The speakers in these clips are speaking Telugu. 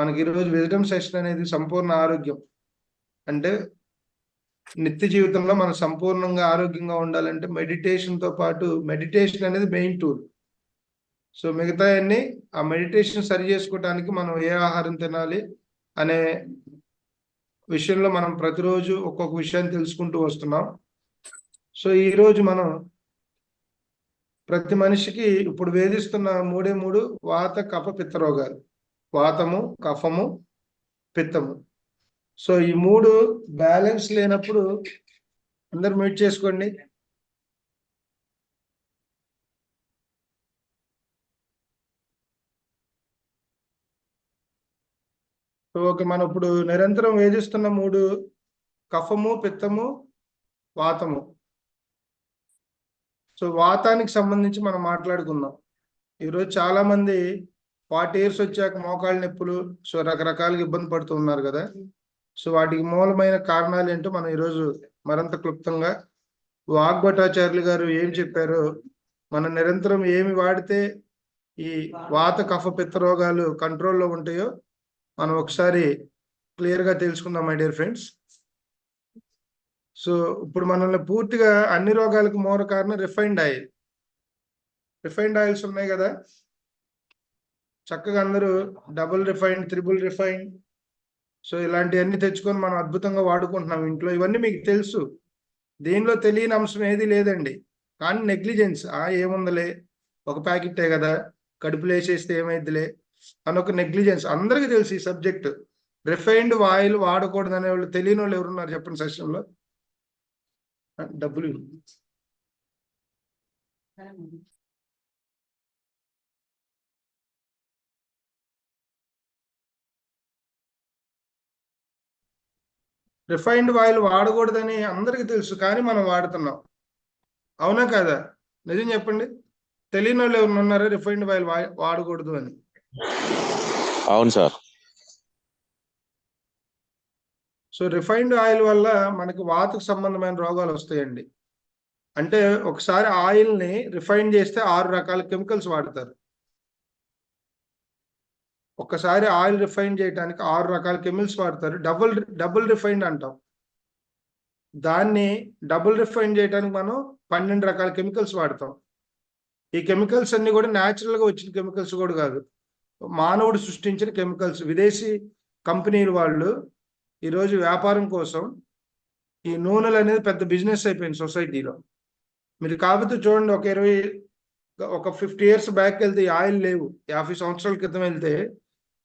మనకి ఈరోజు విజడమ్ సెషన్ అనేది సంపూర్ణ ఆరోగ్యం. అంటే నిత్య జీవితంలో మనం సంపూర్ణంగా ఆరోగ్యంగా ఉండాలంటే మెడిటేషన్తో పాటు మెడిటేషన్ అనేది మెయిన్ టూల్. సో మిగతా అన్ని ఆ మెడిటేషన్ సరి చేసుకోవడానికి మనం ఏ ఆహారం తినాలి అనే విషయంలో మనం ప్రతిరోజు ఒక్కొక్క విషయాన్ని తెలుసుకుంటూ వస్తున్నాం. సో ఈరోజు మనం ప్రతి మనిషికి ఇప్పుడు వేధిస్తున్న మూడు వాత కఫ పిత్త రోగాలు. వాతము, కఫము, పిత్తము. సో ఈ మూడు బ్యాలెన్స్ లేనప్పుడు అందరు మ్యూట్ చేసుకోండి. సో ఓకే, మనం ఇప్పుడు నిరంతరం వేధిస్తున్న మూడు కఫము, పిత్తము, వాతము. సో వాతానికి సంబంధించి మనం మాట్లాడుకుందాం. ఈరోజు చాలా మంది 40 years వచ్చాక మోకాళ్ళ నొప్పులు, సో రకరకాలుగా ఇబ్బంది పడుతున్నారు కదా. సో వాటికి మూలమైన కారణాలు ఏంటో మనం ఈరోజు మరింత క్లుప్తంగా వాగ్భటాచార్యులు గారు ఏం చెప్పారో, మనం నిరంతరం ఏమి వాడితే ఈ వాత కఫ పిత్త రోగాలు కంట్రోల్లో ఉంటాయో మనం ఒకసారి క్లియర్గా తెలుసుకుందాం మై డియర్ ఫ్రెండ్స్. సో ఇప్పుడు మనల్ని పూర్తిగా అన్ని రోగాలకు మూల కారణం రిఫైన్డ్ ఆయిల్. రిఫైన్డ్ ఆయిల్స్ ఉన్నాయి కదా, చక్కగా అందరూ double refined, triple refined, so ఇలాంటివన్నీ తెచ్చుకొని మనం అద్భుతంగా వాడుకుంటున్నాం ఇంట్లో. ఇవన్నీ మీకు తెలుసు, దీనిలో తెలియని అంశం ఏది లేదండి. కానీ నెగ్లిజెన్స్, ఏముందలే ఒక ప్యాకెటే కదా, కడుపులో వేసేస్తే ఏమైద్దిలే అని ఒక నెగ్లిజెన్స్. అందరికీ తెలుసు ఈ సబ్జెక్ట్. రిఫైన్డ్ ఆయిల్ వాడకూడదు అనే వాళ్ళు తెలియని వాళ్ళు ఎవరున్నారు చెప్పండి సెషన్లో? డబ్బులు రిఫైన్డ్ ఆయిల్ వాడకూడదని అందరికీ తెలుసు, కానీ మనం వాడుతున్నాం. అవునా కాదా? నిజం చెప్పండి. తెలియని వాళ్ళు ఎవరు ఉన్నారా రిఫైన్డ్ ఆయిల్ వాడకూడదు అని? అవును సార్. సో రిఫైన్డ్ ఆయిల్ వల్ల మనకి వాతకు సంబంధమైన రోగాలు వస్తాయండి. అంటే ఒకసారి ఆయిల్ని రిఫైన్ చేస్తే 6 రకాల కెమికల్స్ వాడతారు. ఒక్కసారి ఆయిల్ రిఫైన్ చేయడానికి 6 రకాల కెమికల్స్ వాడతారు. డబుల్ రిఫైన్డ్ అంటాం దాన్ని. డబుల్ రిఫైన్ చేయడానికి మనం 12 రకాల కెమికల్స్ వాడతాం. ఈ కెమికల్స్ అన్ని కూడా న్యాచురల్గా వచ్చిన కెమికల్స్ కూడా కాదు, మానవుడు సృష్టించిన కెమికల్స్. విదేశీ కంపెనీలు వాళ్ళు ఈరోజు వ్యాపారం కోసం ఈ నూనెలు అనేది పెద్ద బిజినెస్ అయిపోయింది సొసైటీలో. మీరు కాకపోతే చూడండి, ఒక 50 years బ్యాక్ వెళ్తే ఈ ఆయిల్ లేవు. 50 సంవత్సరాల క్రితం వెళ్తే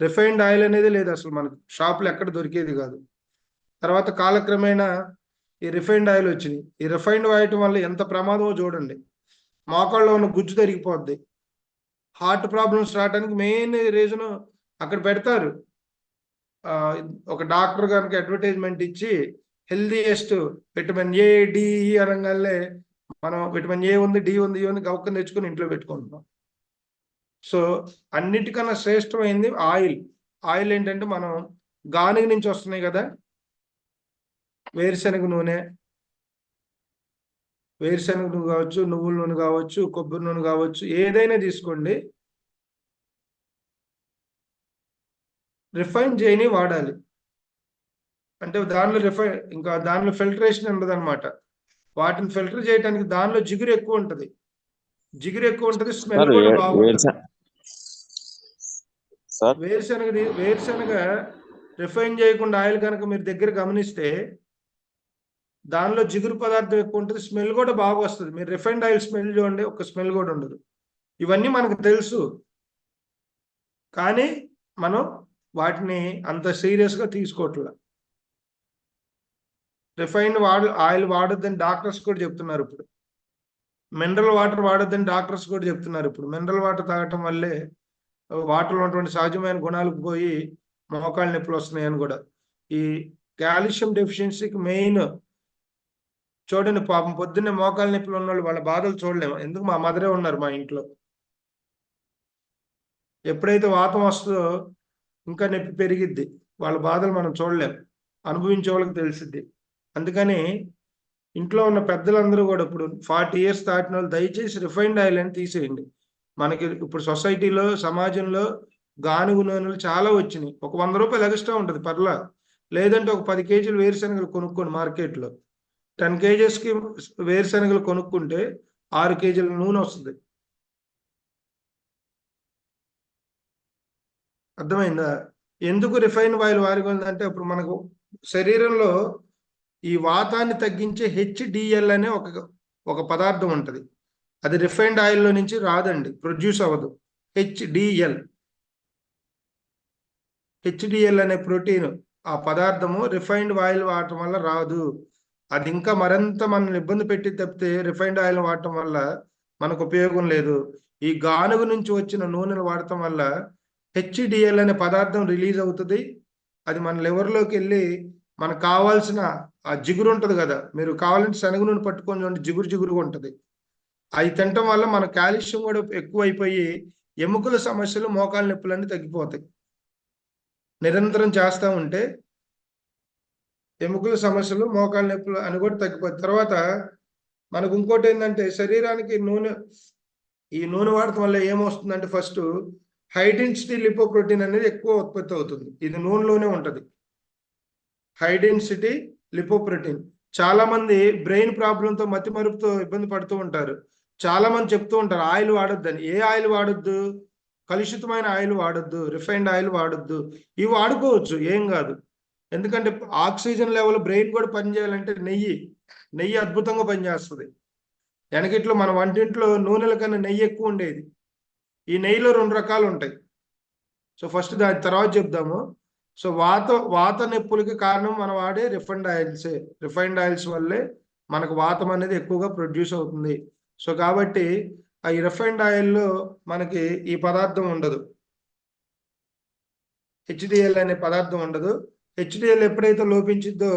రిఫైన్డ్ ఆయిల్ అనేది లేదు అసలు, మనకు షాపులు ఎక్కడ దొరికేది కాదు. తర్వాత కాలక్రమేణా ఈ రిఫైన్డ్ ఆయిల్ వచ్చింది. ఈ రిఫైన్డ్ ఆయిల్ వల్ల ఎంత ప్రమాదమో చూడండి. మోకాళ్ళలో ఉన్న గుజ్జు తరిగిపోద్ది. హార్ట్ ప్రాబ్లమ్స్ రావడానికి మెయిన్ రీజన్ అక్కడ పెడతారు. ఒక డాక్టర్ కనుక అడ్వర్టైజ్మెంట్ ఇచ్చి హెల్దీయెస్ట్ విటమిన్ ఏ, డి, ఈ అనగానే మనం విటమిన్ ఏ ఉంది, డి ఉంది, ఈ ఉంది గౌకం తెచ్చుకొని ఇంట్లో పెట్టుకుంటున్నాం. సో అన్నిటికన్నా శ్రేష్టమైంది ఆయిల్. ఆయిల్ ఏంటంటే మనం గానుగ నుంచి వస్తున్నాయి కదా, వేరుశనగ నూనె కావచ్చు, నువ్వుల నూనె కావచ్చు, కొబ్బరి నూనె కావచ్చు, ఏదైనా తీసుకోండి, రిఫైన్ చేయని వాడాలి. అంటే దానిలో ఇంకా దానిలో ఫిల్టరేషన్ ఉండదు అనమాట. వాటిని ఫిల్టర్ చేయడానికి దానిలో జిగురు ఎక్కువ ఉంటుంది. స్మెల్ కూడా బాగుంటుంది. వేరుశనగ రిఫైన్ చేయకుండా ఆయిల్ కనుక మీరు దగ్గర గమనిస్తే దానిలో జిగురు పదార్థం ఎక్కువ ఉంటుంది, స్మెల్ కూడా బాగా వస్తుంది. మీరు రిఫైన్డ్ ఆయిల్ స్మెల్ చూడండి, ఒక స్మెల్ కూడా ఉండదు. ఇవన్నీ మనకు తెలుసు, కానీ మనం వాటిని అంత సీరియస్గా తీసుకోవట్లే. రిఫైన్డ్ ఆయిల్ వాడొద్దని డాక్టర్స్ కూడా చెప్తున్నారు ఇప్పుడు. మినరల్ వాటర్ వాడొద్దని డాక్టర్స్ కూడా చెప్తున్నారు ఇప్పుడు. మినరల్ వాటర్ తాగటం వల్లే వాటర్లో ఉన్నటువంటి సహజమైన గుణాలకు పోయి మోకాళ్ళ నొప్పులు వస్తున్నాయని కూడా. ఈ కాల్షియం డెఫిషియన్సీకి మెయిన్ చూడండి, పాపం పొద్దున్నే మోకాళ్ళ నొప్పులు ఉన్న వాళ్ళు వాళ్ళ బాధలు చూడలేము. ఎందుకు? మా మదరే ఉన్నారు మా ఇంట్లో. ఎప్పుడైతే వాతం వస్తుందో ఇంకా నొప్పి పెరిగిద్ది. వాళ్ళ బాధలు మనం చూడలేము, అనుభవించే వాళ్ళకి తెలిసిద్ది. అందుకని ఇంట్లో ఉన్న పెద్దలందరూ కూడా ఇప్పుడు 40 years దాటిన వాళ్ళు దయచేసి రిఫైన్డ్ ఆయిల్ అని తీసేయండి. మనకి ఇప్పుడు సొసైటీలో, సమాజంలో గానుగు నూనెలు చాలా వచ్చినాయి. ఒక 100 రూపాయలు ఎక్స్ట్రా ఉంటుంది పర్లా. లేదంటే ఒక 10 కేజీలు వేరుశనగలు కొనుక్కోండి మార్కెట్లో. 10 కేజెస్కి వేరుశనగలు కొనుక్కుంటే 6 కేజీల నూనె వస్తుంది. అర్థమైందా? ఎందుకు రిఫైన్ ఆయిల్ వాడుకుందంటే ఇప్పుడు మనకు శరీరంలో ఈ వాతాన్ని తగ్గించే హెచ్డిఎల్ అనే ఒక పదార్థం ఉంటుంది. అది రిఫైన్డ్ ఆయిల్లో నుంచి రాదండి, ప్రొడ్యూస్ అవ్వదు. హెచ్డిఎల్ అనే ప్రోటీన్, ఆ పదార్థము రిఫైన్డ్ ఆయిల్ వాడటం వల్ల రాదు. అది ఇంకా మరింత మనల్ని ఇబ్బంది పెట్టి తప్పితే రిఫైన్డ్ ఆయిల్ వాడటం వల్ల మనకు ఉపయోగం లేదు. ఈ గానుగు నుంచి వచ్చిన నూనెలు వాడటం వల్ల హెచ్డిఎల్ అనే పదార్థం రిలీజ్ అవుతుంది. అది మన లివర్లోకి వెళ్ళి మనకు కావాల్సిన ఆ జిగురు ఉంటుంది కదా, మీరు కావాలంటే శనగ నూనె పట్టుకొని చూడండి, జిగురుగా ఉంటుంది. అవి తినటం వల్ల మన కాల్షియం కూడా ఎక్కువైపోయి ఎముకల సమస్యలు, మోకాళ్ళ నొప్పులన్నీ తగ్గిపోతాయి. నిరంతరం చేస్తూ ఉంటే ఎముకల సమస్యలు, మోకాళ్ళ నొప్పులు అని కూడా తగ్గిపోతాయి. తర్వాత మనకు ఇంకోటి ఏంటంటే శరీరానికి ఈ నూనె వాడటం వల్ల ఏమొస్తుందంటే ఫస్ట్ హై డెన్సిటీ లిపోప్రోటీన్ అనేది ఎక్కువ ఉత్పత్తి అవుతుంది. ఇది నూనెలోనే ఉంటుంది, హై డెన్సిటీ లిపోప్రోటీన్. చాలా మంది బ్రెయిన్ ప్రాబ్లంతో, మతి మరుపుతో ఇబ్బంది పడుతూ ఉంటారు. చాలా మంది చెప్తూ ఉంటారు ఆయిల్ వాడొద్దని. ఏ ఆయిల్ వాడొద్దు? కలుషితమైన ఆయిల్ వాడొద్దు, రిఫైన్డ్ ఆయిల్ వాడొద్దు. ఇవి వాడుకోవచ్చు, ఏం కాదు. ఎందుకంటే ఆక్సిజన్ లెవెల్ బ్రెయిన్ కూడా పనిచేయాలంటే నెయ్యి అద్భుతంగా పనిచేస్తుంది. వెనకిట్లో మన వంటింట్లో నూనెల కన్నా నెయ్యి ఎక్కువ ఉండేది. ఈ నెయ్యిలో 2 రకాలు ఉంటాయి. సో ఫస్ట్ దాని తర్వాత చెప్దాము. సో వాత నొప్పులకి కారణం మనం వాడే రిఫైన్డ్ ఆయిల్స్ వల్లే మనకు వాతం అనేది ఎక్కువగా ప్రొడ్యూస్ అవుతుంది. సో కాబట్టి ఈ రిఫైన్డ్ ఆయిల్లో మనకి ఈ పదార్థం ఉండదు, హెచ్డిఎల్ అనే పదార్థం ఉండదు. హెచ్డిఎల్ ఎప్పుడైతే లోపించిద్దో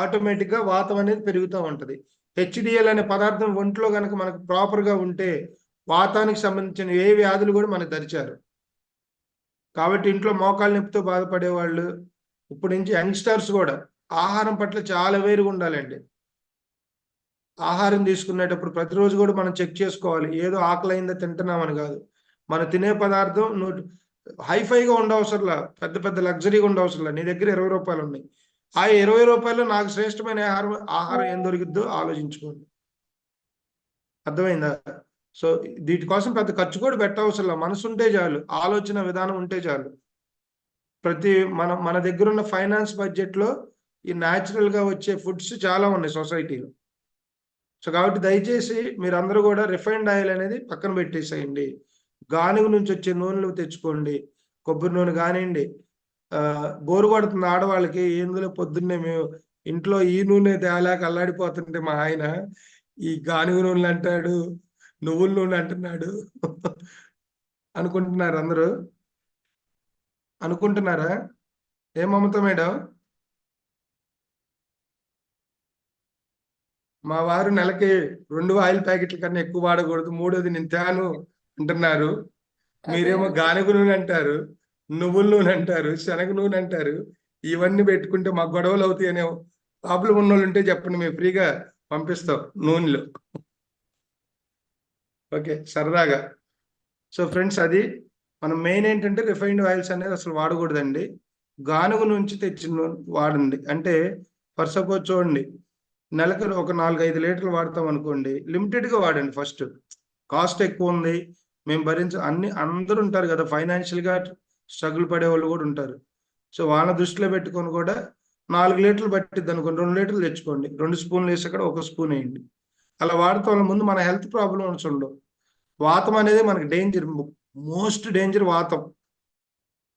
ఆటోమేటిక్గా వాతం అనేది పెరుగుతూ ఉంటుంది. హెచ్డిఎల్ అనే పదార్థం ఒంట్లో కనుక మనకు ప్రాపర్గా ఉంటే వాతానికి సంబంధించిన ఏ వ్యాధులు కూడా మనకు దరిచారు. కాబట్టి ఇంట్లో మోకాళ్ళ నొప్పితో బాధపడే వాళ్ళు, ఇప్పుడు నుంచి యంగ్స్టర్స్ కూడా ఆహారం పట్ల చాలా వేరుగా ఉండాలండి. ఆహారం తీసుకునేటప్పుడు ప్రతిరోజు కూడా మనం చెక్ చేసుకోవాలి, ఏదో ఆకలైందో తింటున్నామని కాదు. మనం తినే పదార్థం హైఫైగా ఉండవసరంలా, పెద్ద లగ్జరీగా ఉండవసరంలా. నీ దగ్గర 20 రూపాయలు ఉన్నాయి, ఆ 20 రూపాయలు నాకు శ్రేష్టమైన ఆహారం ఏం దొరికిద్దో ఆలోచించుకోండి. అర్థమైందా? సో వీటి కోసం పెద్ద ఖర్చు కూడా పెట్టవసరంలా, మనసు ఉంటే చాలు, ఆలోచన విధానం ఉంటే చాలు. మన దగ్గర ఉన్న ఫైనాన్స్ బడ్జెట్లో ఈ న్యాచురల్గా వచ్చే ఫుడ్స్ చాలా ఉన్నాయి సొసైటీలో. సో కాబట్టి దయచేసి మీరందరూ కూడా రిఫైన్డ్ ఆయిల్ అనేది పక్కన పెట్టేసేయండి. గానుగు నుంచి వచ్చే నూనెలు తెచ్చుకోండి. కొబ్బరి నూనె కానివ్వండి. బోరు కొడుతుంది ఆడవాళ్ళకి, ఎందులో పొద్దున్నే మేము ఇంట్లో ఈ నూనె తేలాక అల్లాడిపోతుంటే మా ఆయన ఈ గానుగు నూనెలు అంటాడు, నువ్వుల నూనె అంటున్నాడు అనుకుంటున్నారు అందరూ. అనుకుంటున్నారా? ఏం మమత మేడం? మా వారు నెలకి 2 ఆయిల్ ప్యాకెట్ల కన్నా ఎక్కువ వాడకూడదు, 3వది నేను తేను అంటున్నారు. మీరేమో గానుగు నూనె అంటారు, నువ్వుల నూనె అంటారు, శనగ నూనె అంటారు. ఇవన్నీ పెట్టుకుంటే మాకు గొడవలు అవుతాయి అనే ప్రాబ్లం ఉన్న వాళ్ళు ఉంటే చెప్పండి, మేము ఫ్రీగా పంపిస్తాం నూనెలు. ఓకే, సరదాగా. సో ఫ్రెండ్స్, అది మనం మెయిన్ ఏంటంటే రిఫైన్డ్ ఆయిల్స్ అనేది అసలు వాడకూడదండి. గానుగు నుంచి తెచ్చిన వాడండి. అంటే ఫర్ సపోజ్ చూడండి, నెలకు ఒక 4-5 లీటర్లు వాడతాం అనుకోండి, లిమిటెడ్గా వాడండి. ఫస్ట్ కాస్ట్ ఎక్కువ ఉంది, మేము అందరూ ఉంటారు కదా, ఫైనాన్షియల్గా స్ట్రగుల్ పడే వాళ్ళు కూడా ఉంటారు. సో వాళ్ళ దృష్టిలో పెట్టుకొని కూడా 4 లీటర్లు పట్టిద్ది అనుకోండి, 2 లీటర్లు తెచ్చుకోండి. 2 స్పూన్లు వేసి అక్కడ 1 స్పూన్ వేయండి. అలా వాడటం ముందు మన హెల్త్ ప్రాబ్లమ్స్ ఉండవు. వాతం అనేది మనకి డేంజర్, మోస్ట్ డేంజర్ వాతం.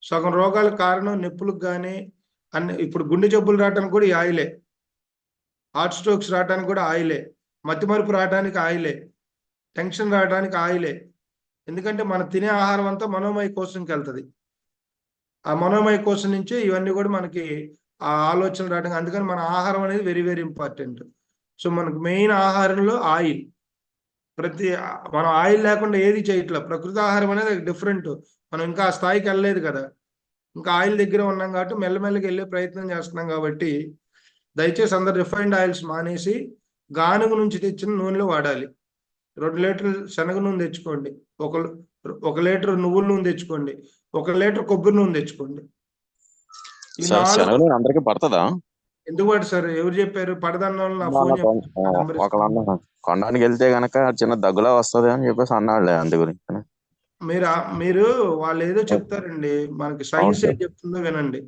సగం రోగాలకు కారణం నొప్పులకు కానీ ఇప్పుడు గుండె జబ్బులు రావడానికి కూడా ఈ ఆయిలే, హార్ట్ స్ట్రోక్స్ రావడానికి కూడా ఆయిలే, మతిమరుపు రావడానికి ఆయిలే, టెన్షన్ రావడానికి ఆయిలే. ఎందుకంటే మనం తినే ఆహారం అంతా మనోమయ కోశంకి వెళ్తుంది. ఆ మనోమయ కోశం నుంచే ఇవన్నీ కూడా మనకి ఆ ఆలోచన రావడానికి. అందుకని మన ఆహారం అనేది వెరీ వెరీ ఇంపార్టెంట్. సో మనకు మెయిన్ ఆహారంలో ఆయిల్. మనం ఆయిల్ లేకుండా ఏది చేయట్లేదు. ప్రకృతి ఆహారం అనేది డిఫరెంట్. మనం ఇంకా ఆ స్థాయికి వెళ్ళలేదు కదా, ఇంకా ఆయిల్ దగ్గర ఉన్నాం కాబట్టి మెల్లమెల్లగా వెళ్ళే ప్రయత్నం చేస్తున్నాం. కాబట్టి దయచేసి అందరు రిఫైన్డ్ ఆయిల్స్ మానేసి గానుగు నుంచి తెచ్చిన నూనెలు వాడాలి. 2 లీటర్లు శనగ నూనె తెచ్చుకోండి, 1 లీటర్ నువ్వుల నూనె తెచ్చుకోండి, 1 లీటర్ కొబ్బరి నూనె తెచ్చుకోండి. ఈ సార్ 4 శనగలు అందరికి పడుతుందా? ఎందుకు పడు సార్? ఎవరు చెప్పారు? పడదన్న వాళ్ళు నా ఫోన్ నెంబర్ ఒకళ్ళు అన్న కొనడానికి వెళ్తే గనక చిన్న దగ్గులా వస్తది అని చెప్పేసి అన్నాడులే, అందు గురించి. మీరు వాళ్ళు ఏదో చెప్తారండి, మనకి సైన్స్ ఏం చెప్తుందో వినండి.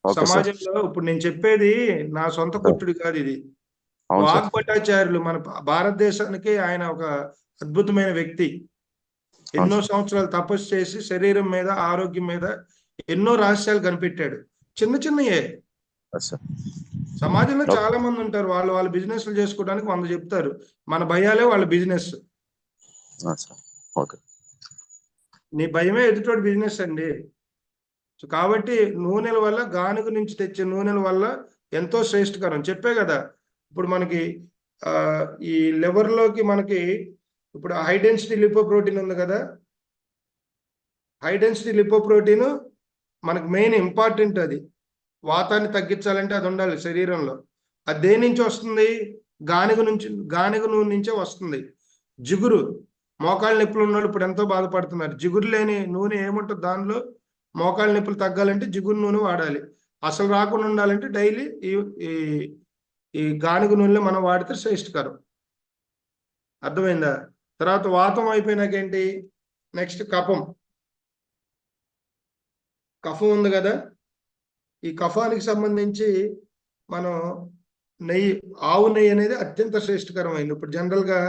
Okay sir. సమాజంలో ఇప్పుడు నేను చెప్పేది నా సొంత కుట్టుడు కాదు ఇది. అవును సార్. వాగ్భటాచార్యులు మన భారతదేశానికి ఆయన ఒక అద్భుతమైన వ్యక్తి. ఎన్నో సంవత్సరాలు తపస్సు చేసి శరీరం మీద, ఆరోగ్యం మీద ఎన్నో రహస్యాలు కనిపెట్టాడు. చిన్న చిన్నయే. సమాజంలో చాలా మంది ఉంటారు, వాళ్ళు బిజినెస్లు చేసుకోవడానికి 100 చెప్తారు. మన భయాలే వాళ్ళ బిజినెస్. నీ భయమే ఎదుటోడి బిజినెస్ అండి. సో కాబట్టి నూనెల వల్ల, గానుగ నుంచి తెచ్చే నూనెల వల్ల ఎంతో శ్రేష్టకరం. చెప్పే కదా, ఇప్పుడు మనకి ఈ లివర్లోకి మనకి ఇప్పుడు హై డెన్సిటీ లిపోప్రోటీన్ ఉంది కదా. హై డెన్సిటీ లిపోప్రోటీన్ మనకు మెయిన్ ఇంపార్టెంట్. అది వాతాన్ని తగ్గించాలంటే అది ఉండాలి శరీరంలో. అది దేని నుంచి వస్తుంది? గానుగ నూనె నుంచే వస్తుంది. జిగురు, మోకాళ్ళ నొప్పులు ఉన్న వాళ్ళు ఇప్పుడు ఎంతో బాధపడుతున్నారు. జిగురు లేని నూనె ఏముంటుంది దానిలో? మోకాళ్ళ నొప్పులు తగ్గాలంటే జిగురు నూనె వాడాలి. అసలు రాకుండా ఉండాలంటే డైలీ ఈ గానుగ నూనెలో మనం వాడితే శ్రేష్టకరం. అర్థమైందా? తర్వాత వాతం అయిపోయినాకేంటి? నెక్స్ట్ కఫం. కఫం ఉంది కదా, ఈ కఫానికి సంబంధించి మనం నెయ్యి, ఆవు నెయ్యి అనేది అత్యంత శ్రేష్టకరమైంది. ఇప్పుడు జనరల్గా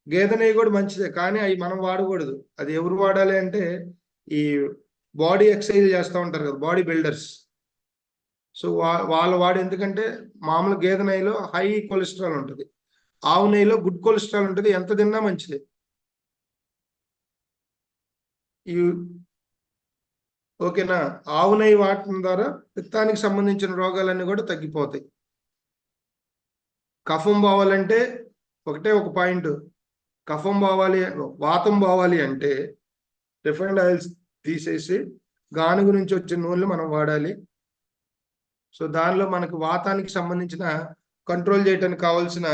గేదె నెయ్యి కూడా మంచిదే, కానీ అవి మనం వాడకూడదు. అది ఎవరు వాడాలి అంటే ఈ బాడీ ఎక్సర్సైజ్ చేస్తూ ఉంటారు కదా, బాడీ బిల్డర్స్. సో వాళ్ళు ఎందుకంటే మామూలు గేదె నెయ్యిలో హై కొలెస్ట్రాల్ ఉంటుంది, ఆవు నెయ్యిలో గుడ్ కొలెస్ట్రాల్ ఉంటుంది. ఎంత తిన్నా మంచిది. ఈ ఓకేనా? ఆవు నెయ్యి వాడటం ద్వారా పిత్తానికి సంబంధించిన రోగాలన్నీ కూడా తగ్గిపోతాయి. కఫం పోవాలంటే ఒకటే ఒక పాయింట్. కఫం పోవాలి, వాతం పోవాలి అంటే రిఫైన్డ్ ఆయిల్స్ తీసేసి గానుగ నుంచి వచ్చే నూనెలు మనం వాడాలి. సో దానిలో మనకు వాతానికి సంబంధించిన కంట్రోల్ చేయడానికి కావాల్సిన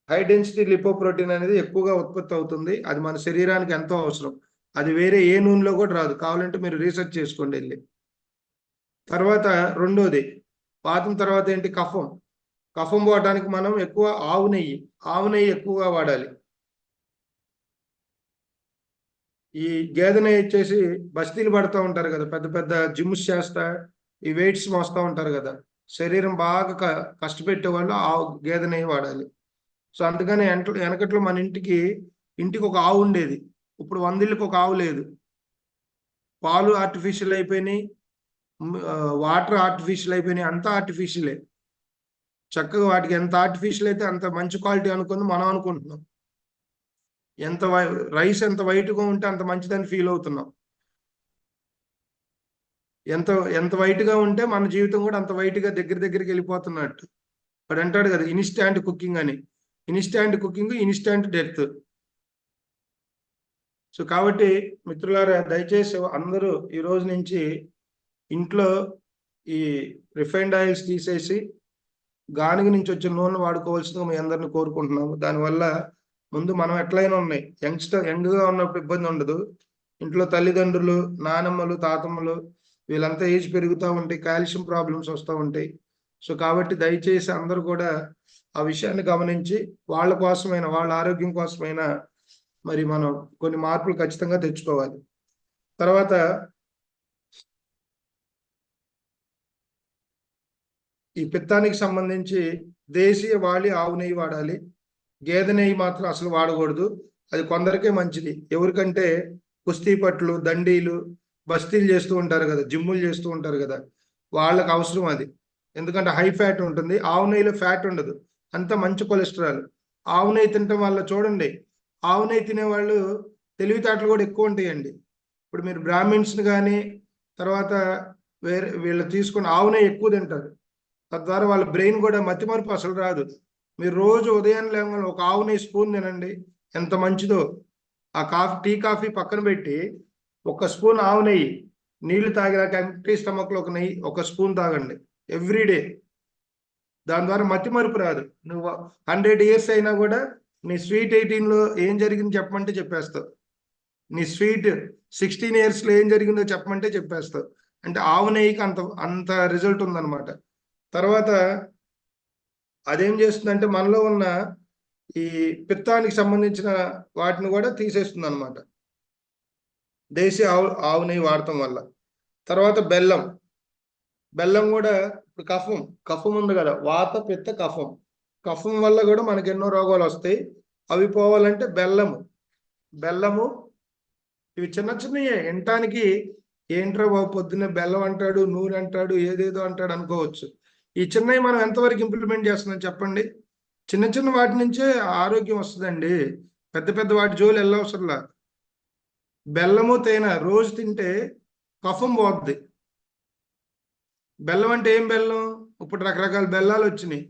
హై డెన్సిటీ లిపోప్రోటీన్ అనేది ఎక్కువగా ఉత్పత్తి అవుతుంది. అది మన శరీరానికి ఎంతో అవసరం. అది వేరే ఏ నూనెలో కూడా రాదు. కావాలంటే మీరు రీసెర్చ్ చేసుకోండి వెళ్ళి. తర్వాత రెండోది వాతం తర్వాత ఏంటి? కఫం. కఫం పోవడానికి మనం ఎక్కువ ఆవు నెయ్యి ఎక్కువగా వాడాలి. ఈ గేదె నెయ్యి వచ్చేసి బస్తీలు పడుతూ ఉంటారు కదా, పెద్ద పెద్ద జిమ్స్ చేస్తా ఈ వెయిట్స్ మోస్తూ ఉంటారు కదా, శరీరం బాగా కష్టపెట్టే వాళ్ళు గేదె నెయ్యి వాడాలి. సో అందుకని వెనకట్లో మన ఇంటికి ఒక ఆవు ఉండేది. ఇప్పుడు 100 ఇళ్ళకి ఒక ఆవు లేదు. పాలు ఆర్టిఫిషియల్ అయిపోయినాయి, వాటర్ ఆర్టిఫిషియల్ అయిపోయినాయి, అంతా ఆర్టిఫిషియలే. చక్కగా వాటికి ఎంత ఆర్టిఫిషియల్ అయితే అంత మంచి క్వాలిటీ అనుకుంది మనం అనుకుంటున్నాం. రైస్ ఎంత వైట్గా ఉంటే అంత మంచిదని ఫీల్ అవుతున్నాం. ఎంత వైట్గా ఉంటే మన జీవితం కూడా అంత వైట్గా దగ్గరికి వెళ్ళిపోతున్నట్టు. వాడు అంటాడు కదా ఇన్స్టాంట్ కుకింగ్ అని. Instant cooking, instant death. So కాబట్టి మిత్రులారా, దయచేసి అందరూ ఈ రోజు నుంచి ఇంట్లో ఈ రిఫైన్డ్ ఆయిల్స్ తీసేసి గానుగ నుంచి వచ్చే నూనె వాడుకోవాల్సిందిగా మీ అందరిని కోరుకుంటున్నాము. దానివల్ల ముందు మనం ఎట్లయినా ఉన్నాయి, యంగ్గా ఉన్నప్పుడు ఇబ్బంది ఉండదు. ఇంట్లో తల్లిదండ్రులు, నానమ్మలు, తాతమ్మలు వీళ్ళంతా ఏజ్ పెరుగుతూ ఉంటాయి, కాల్షియం ప్రాబ్లమ్స్ వస్తూ ఉంటాయి. సో కాబట్టి దయచేసి అందరూ కూడా ఆ విషయాన్ని గమనించి వాళ్ళ కోసమైనా, వాళ్ళ ఆరోగ్యం కోసమైనా మరి మనం కొన్ని మార్పులు ఖచ్చితంగా తెచ్చుకోవాలి. తర్వాత ఈ పిత్తానికి సంబంధించి దేశీయ ఆవు నెయ్యి వాడాలి. గేదె నెయ్యి మాత్రం అసలు వాడకూడదు. అది కొందరికే మంచిది. ఎవరికంటే కుస్తీ పట్లు, దండీలు, బస్తీలు చేస్తూ ఉంటారు కదా, జిమ్ములు చేస్తూ ఉంటారు కదా, వాళ్ళకి అవసరం అది. ఎందుకంటే హై ఫ్యాట్ ఉంటుంది. ఆవు నెయ్యిలో ఫ్యాట్ ఉండదు, అంత మంచి కొలెస్ట్రాల్. ఆవు నెయ్యి తినటం వల్ల చూడండి, ఆవు నెయ్యి తినేవాళ్ళు తెలివితేటలు కూడా ఎక్కువ ఉంటాయండి. ఇప్పుడు మీరు బ్రాహ్మిన్స్ని కానీ తర్వాత వీళ్ళు తీసుకుని ఆవు నెయ్యి ఎక్కువ తింటారు. తద్వారా వాళ్ళ బ్రెయిన్ కూడా మతిమరుపు అసలు రాదు. మీరు రోజు ఉదయం లేవగానే ఒక ఆవు నెయ్యి స్పూన్ తినండి, ఎంత మంచిదో. ఆ టీ కాఫీ పక్కన పెట్టి 1 స్పూన్ ఆవు నెయ్యి నీళ్లు తాగినాక ఎంటీ స్టమక్లో ఒక స్పూన్ తాగండి ఎవ్రీడే. దాని ద్వారా మతిమరుపు రాదు. నువ్వు 100 years అయినా కూడా నీ స్వీట్ 18లో ఏం జరిగింది చెప్పమంటే చెప్పేస్తావు. నీ స్వీట్ 16 years లో ఏం జరిగిందో చెప్పమంటే చెప్పేస్తావు. అంటే ఆవు నెయ్యికి అంత అంత రిజల్ట్ ఉందన్నమాట. తర్వాత అదేం చేస్తుందంటే మనలో ఉన్న ఈ పిత్తానికి సంబంధించిన వాటిని కూడా తీసేస్తుంది అనమాట, దేశీ ఆవు నెయ్యి వాడటం వల్ల. తర్వాత బెల్లం. బెల్లం కూడా ఇప్పుడు కఫం ఉంది కదా, వాత పిత్త కఫం. కఫం వల్ల కూడా మనకి ఎన్నో రోగాలు వస్తాయి. అవి పోవాలంటే బెల్లము ఇవి చిన్న చిన్నయే వినటానికి, ఏంట్రా బాబు పొద్దున్నే బెల్లం అంటాడు, నూనె అంటాడు, ఏదేదో అంటాడు అనుకోవచ్చు. ఈ చిన్నవి మనం ఎంతవరకు ఇంప్లిమెంట్ చేస్తున్నాం చెప్పండి. చిన్న చిన్న వాటి నుంచే ఆరోగ్యం వస్తుందండి, పెద్ద పెద్ద వాటి జోలు వెళ్ళవసరంలా. బెల్లము తేనె రోజు తింటే కఫం పోద్ది. బెల్లం అంటే ఏం బెల్లం? ఇప్పుడు రకరకాల బెల్లాలు వచ్చినాయి.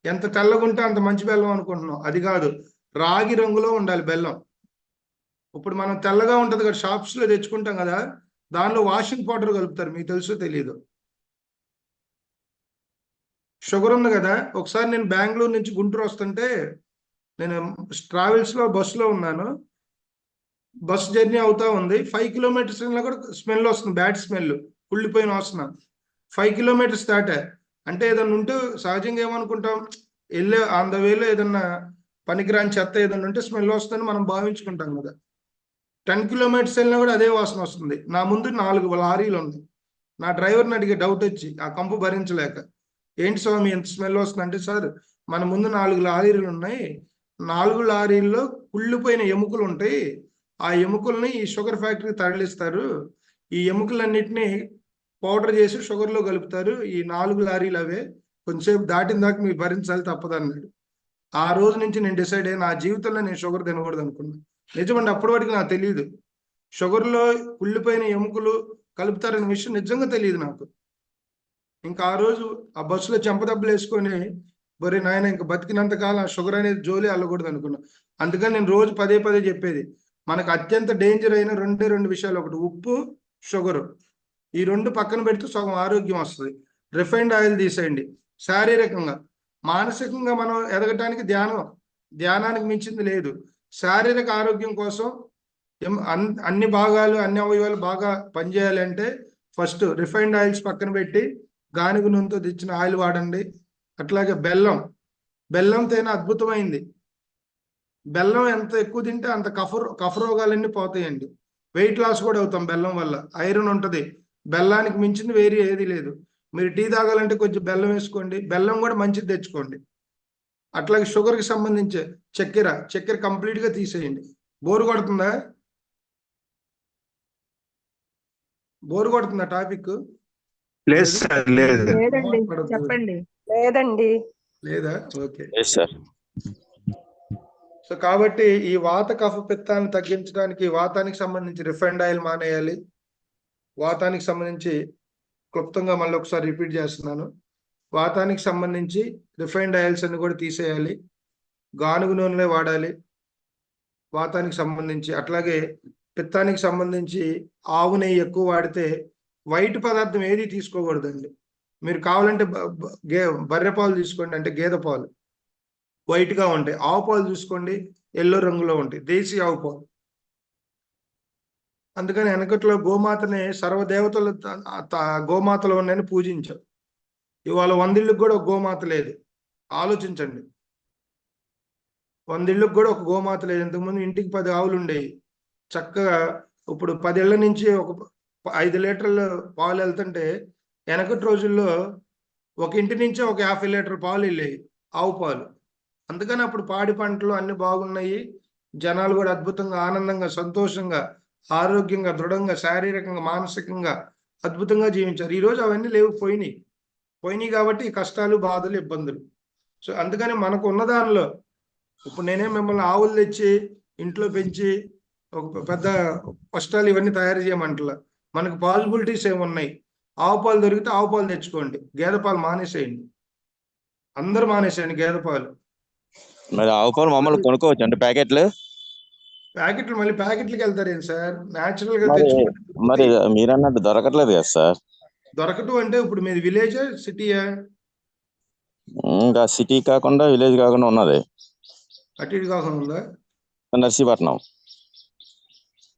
ఎంత తెల్లగా ఉంటే అంత మంచి బెల్లం అనుకుంటున్నాం. అది కాదు, రాగి రంగులో ఉండాలి బెల్లం. ఇప్పుడు మనం తెల్లగా ఉంటుంది కదా, షాప్స్లో తెచ్చుకుంటాం కదా, దానిలో వాషింగ్ పౌడర్ కలుపుతారు. మీకు తెలుసో తెలియదు. షుగర్ ఉంది కదా, ఒకసారి నేను బెంగళూరు నుంచి గుంటూరు వస్తుంటే, నేను ట్రావెల్స్లో బస్సులో ఉన్నాను. బస్ జర్నీ అవుతా ఉంది. 5 kilometers కూడా స్మెల్ వస్తుంది, బ్యాడ్ స్మెల్, కుళ్ళిపోయిన వాసన. 5 kilometers దాటా అంటే ఏదన్నా ఉంటే సహజంగా ఏమనుకుంటాం, వెళ్ళే ఆన్ ద వేలో ఏదన్నా పనికిరాని చెత్త ఏదన్నా ఉంటే స్మెల్ వస్తుందని మనం భావించుకుంటాం కదా. 10 kilometers వెళ్ళినా కూడా అదే వాసన వస్తుంది. నా ముందు 4 లారీలు ఉన్నాయి. నా డ్రైవర్ని అడిగే డౌట్ వచ్చి, ఆ కంపు భరించలేక, ఏంటి స్వామి ఎంత స్మెల్ వస్తుంది అంటే, సార్ మన ముందు 4 లారీలు ఉన్నాయి, 4 లారీల్లో కుళ్ళిపోయిన ఎముకలు ఉంటాయి. ఆ ఎముకల్ని ఈ షుగర్ ఫ్యాక్టరీ తరలిస్తారు. ఈ ఎముకలన్నిటినీ పౌడర్ చేసి షుగర్లో కలుపుతారు. ఈ 4 లారీలు అవే, కొంచెంసేపు దాటిన దాకా మీరు భరించాలి తప్పదన్నాడు. ఆ రోజు నుంచి నేను డిసైడ్ అయ్యి నా జీవితంలో నేను షుగర్ తినకూడదు అనుకున్నాను. నిజమండి, అప్పటి వరకు నాకు తెలియదు షుగర్లో కుళ్ళిపోయిన ఎముకలు కలుపుతారనే విషయం నిజంగా తెలియదు నాకు. ఇంకా ఆ రోజు ఆ బస్సులో చెంపదెబ్బలు వేసుకొని, బరే నాయన ఇంకా బతికినంత కాలం షుగర్ అనేది జోలి వెళ్ళకూడదు అనుకున్నా. అందుకని నేను రోజు పదే చెప్పేది, మనకు అత్యంత డేంజర్ అయిన 2 విషయాలు, ఒకటి ఉప్పు, షుగరు. ఈ 2 పక్కన పెడితే సగం ఆరోగ్యం వస్తుంది. రిఫైన్డ్ ఆయిల్ తీసేయండి. శారీరకంగా, మానసికంగా మనం ఎదగటానికి ధ్యానానికి మించింది లేదు. శారీరక ఆరోగ్యం కోసం అన్ని భాగాలు, అన్ని అవయవాలు బాగా పనిచేయాలి అంటే ఫస్ట్ రిఫైన్డ్ ఆయిల్స్ పక్కన పెట్టి గానుగ నూనెతో తెచ్చిన ఆయిల్ వాడండి. అట్లాగే బెల్లం తేనె అద్భుతమైంది. బెల్లం ఎంత ఎక్కువ తింటే అంత కఫ రోగాలన్నీ పోతాయండి. వెయిట్ లాస్ కూడా అవుతాం బెల్లం వల్ల. ఐరన్ ఉంటుంది. బెల్లానికి మించింది వేరే ఏది లేదు. మీరు టీ తాగాలంటే కొంచెం బెల్లం వేసుకోండి. బెల్లం కూడా మంచిది తెచ్చుకోండి. అట్లాగే షుగర్కి సంబంధించి చక్కెర కంప్లీట్గా తీసేయండి. బోరు కొడుతుందా టాపిక్? లేదు సార్, లేదు. లేదండి, చెప్పండి. లేదండి. లేదా? Okay sir. సో కాబట్టి ఈ వాత కఫ పిత్తాన్ని తగ్గించడానికి వాతానికి సంబంధించి రిఫైన్డ్ ఆయిల్ మానేయాలి. వాతానికి సంబంధించి క్లుప్తంగా మళ్ళీ ఒకసారి రిపీట్ చేస్తున్నాను. వాతానికి సంబంధించి రిఫైన్డ్ ఆయిల్స్ అన్ని కూడా తీసేయాలి. గానుగ నూనెలే వాడాలి వాతానికి సంబంధించి. అట్లాగే పిత్తానికి సంబంధించి ఆవు నెయ్యి ఎక్కువ వాడితే వైట్ పదార్థం ఏది తీసుకోకూడదండి. మీరు కావాలంటే బర్రె పాలు తీసుకోండి, అంటే గేదె పాలు వైట్గా ఉంటాయి. ఆవు పాలు చూసుకోండి, ఎల్లో రంగులో ఉంటాయి, దేశీ ఆవు పాలు. అందుకని వెనకట్లో గోమాతని సర్వదేవతలు గోమాతలు ఉన్నాయని పూజించారు. ఇవాళ 100 ఇళ్ళకి కూడా ఒక గోమాత లేదు. ఆలోచించండి, 100 ఇళ్ళకి కూడా ఒక గోమాత లేదు. ఇంతకుముందు ఇంటికి 10 ఆవులు ఉండేవి చక్కగా. ఇప్పుడు 10 ఏళ్ల నుంచి ఒక 5 లీటర్లు పాలు వెళ్తుంటే, వెనకటి రోజుల్లో ఒక ఇంటి నుంచి ఒక 50 లీటర్ పాలు వెళ్ళేవి, ఆవు పాలు. అందుకని అప్పుడు పాడి పంటలు అన్ని బాగున్నాయి. జనాలు కూడా అద్భుతంగా, ఆనందంగా, సంతోషంగా, ఆరోగ్యంగా, దృఢంగా, శారీరకంగా, మానసికంగా అద్భుతంగా జీవించారు. ఈరోజు అవన్నీ లేవు, పోయినాయి కాబట్టి ఈ కష్టాలు, బాధలు, ఇబ్బందులు. సో అందుకని మనకు ఉన్న దానిలో, ఇప్పుడు నేనే మిమ్మల్ని ఆవులు తెచ్చి ఇంట్లో పెంచి ఒక పెద్ద కష్టాలు ఇవన్నీ తయారు చేయమంటలా. మనకు పాసిబిలిటీస్ ఏమున్నాయి? ఆవు పాలు దొరికితే ఆవు పాలు తెచ్చుకోండి, గేదె పాలు మానేసేయండి. అందరూ మానేసేయండి గేదె పాలు. మరి ఆవు పాలు మామూలు కొనుక్కోవచ్చు అంటే ప్యాకెట్లు మళ్ళీ ప్యాకెట్లకి వెళ్తారేంటి సార్? న్యాచురల్ గా మరి తెచ్చుకోండి. మీరన్నట్టు దొరకట్లేదు కదా సార్. దొరకటం అంటే ఇప్పుడు మీది విలేజా సిటీయా? ఇంకా సిటీ కాకుండా విలేజ్ కాకుండా ఉన్నది అటు ఇటు కాకుండా ఉందా? నర్సీపట్నం.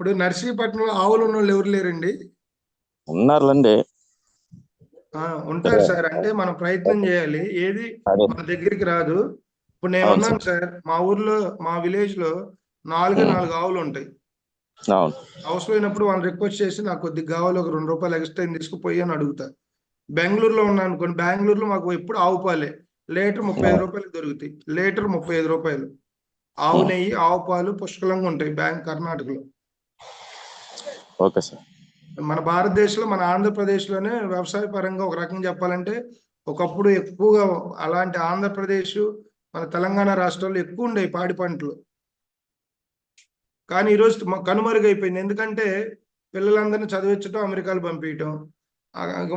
ఇప్పుడు నర్సీపట్నంలో ఆవులు ఉన్న వాళ్ళు ఎవరు లేరండి? ఉన్నారులండి. ఉంటారు సార్. అంటే మనం ప్రయత్నం చేయాలి. ఏది అదే మన దగ్గరికి రాదు. ఇప్పుడు నేను అవును ఉన్నాను సార్. మా ఊర్లో, మా విలేజ్ లో 4 ఆవులు ఉంటాయి. అవును అవసరమైనప్పుడు వాళ్ళని రిక్వెస్ట్ చేసి నాకు కొద్దిగా కావాలి, ఒక ₹2 ఎక్స్ట్రా తీసుకుపోయి అని అడుగుతా. బెంగళూరులో ఉన్నాను అనుకోండి, బెంగళూరులో మాకు ఎప్పుడు ఆవు పాలే. లీటర్ ₹35 దొరుకుతాయి. లీటర్ ₹35. ఆవు నెయ్యి, ఆవు పాలు పుష్కలంగా ఉంటాయి కర్ణాటకలో. Okay sir. మన భారతదేశంలో, మన ఆంధ్రప్రదేశ్లోనే వ్యవసాయ పరంగా ఒక రకంగా చెప్పాలంటే ఒకప్పుడు ఎక్కువగా అలాంటి ఆంధ్రప్రదేశ్, మన తెలంగాణ రాష్ట్రాల్లో ఎక్కువ ఉండేవి పాడి పంటలు. కానీ ఈరోజు కనుమరుగైపోయింది. ఎందుకంటే పిల్లలందరినీ చదివించడం, అమెరికాలు పంపించడం,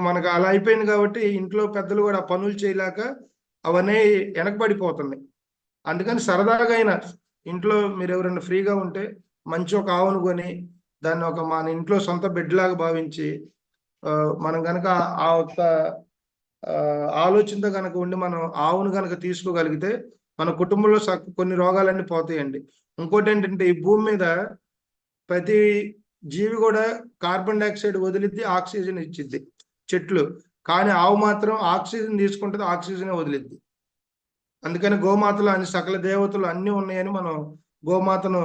మనకు అలా అయిపోయింది. కాబట్టి ఇంట్లో పెద్దలు కూడా ఆ పనులు చేయలేక అవన్నీ వెనకబడిపోతున్నాయి. అందుకని సరదాగా అయినా ఇంట్లో మీరు ఎవరైనా ఫ్రీగా ఉంటే మంచి ఒక ఆవును కొని దాన్ని ఒక మన ఇంట్లో సొంత బిడ్డ లాగా భావించి మనం కనుక ఆ ఒక్క ఆలోచనతో కనుక ఉండి మనం ఆవును కనుక తీసుకోగలిగితే మన కుటుంబంలో కొన్ని రోగాలన్నీ పోతాయండి. ఇంకోటి ఏంటంటే ఈ భూమి మీద ప్రతి జీవి కూడా కార్బన్ డైఆక్సైడ్ వదిలిద్ది, ఆక్సిజన్ ఇచ్చిద్ది చెట్లు. కానీ ఆవు మాత్రం ఆక్సిజన్ తీసుకుంటుంది, ఆక్సిజన్ వదిలిద్ది. అందుకని గోమాతలో అన్ని సకల దేవతలు అన్ని ఉన్నాయని మనం గోమాతను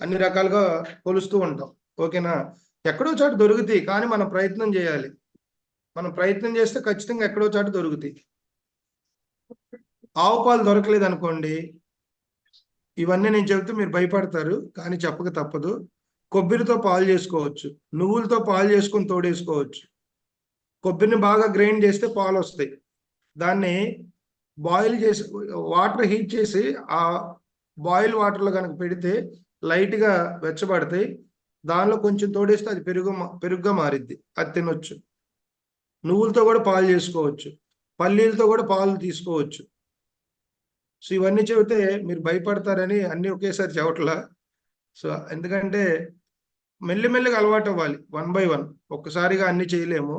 అన్ని రకాలుగా కొలుస్తూ ఉంటాం. ఓకేనా? ఎక్కడో చాటు దొరుకుతాయి, కానీ మనం ప్రయత్నం చేయాలి. మనం ప్రయత్నం చేస్తే ఖచ్చితంగా ఎక్కడో చాటు దొరుకుతాయి. ఆవు పాలు దొరకలేదు అనుకోండి, ఇవన్నీ నేను చెబితే మీరు భయపడతారు, కానీ చెప్పక తప్పదు. కొబ్బరితో పాలు చేసుకోవచ్చు, నువ్వులతో పాలు చేసుకొని తోడేసుకోవచ్చు. కొబ్బరిని బాగా గ్రైండ్ చేస్తే పాలు వస్తాయి. దాన్ని బాయిల్ చేసి వాటర్ హీట్ చేసి ఆ బాయిల్ వాటర్లో కనుక పెడితే లైట్గా వెచ్చబడతాయి. దానిలో కొంచెం తోడేస్తే అది పెరుగుగా మారిద్ది, అది తినొచ్చు. నువ్వులతో కూడా పాలు చేసుకోవచ్చు, పల్లీలతో కూడా పాలు తీసుకోవచ్చు. సో ఇవన్నీ చెబితే మీరు భయపడతారని అన్నీ ఒకేసారి చెప్పట్లా. సో ఎందుకంటే మెల్లిమెల్లిగా అలవాటు అవ్వాలి, 1 by 1. ఒక్కసారిగా అన్ని చేయలేము.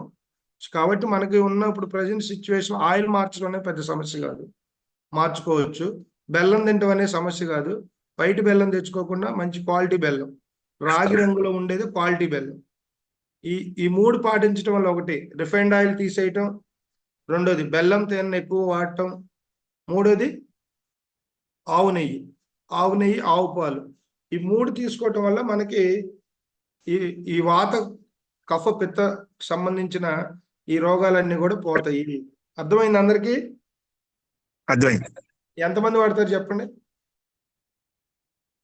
కాబట్టి మనకి ఉన్న ఇప్పుడు ప్రజెంట్ సిచ్యువేషన్ ఆయిల్ మార్చడం అనేది పెద్ద సమస్య కాదు, మార్చుకోవచ్చు. బెల్లం తింటం అనే సమస్య కాదు. బయట బెల్లం తెచ్చుకోకుండా మంచి క్వాలిటీ బెల్లం, రాగి రంగులో ఉండేది క్వాలిటీ బెల్లం. ఈ 3 పాటించడం వల్ల, ఒకటి రిఫైన్డ్ ఆయిల్ తీసేయటం, రెండోది బెల్లం తేనె ఎక్కువ వాడటం, మూడోది ఆవు నెయ్యి, ఆవు పాలు. ఈ 3 తీసుకోవటం వల్ల మనకి ఈ వాత, కఫ, పిత్త సంబంధించిన ఈ రోగాలన్నీ కూడా పోతాయి. అర్థమైంది అందరికీ? అర్థమైంది. ఎంతమంది వాడతారు చెప్పండి?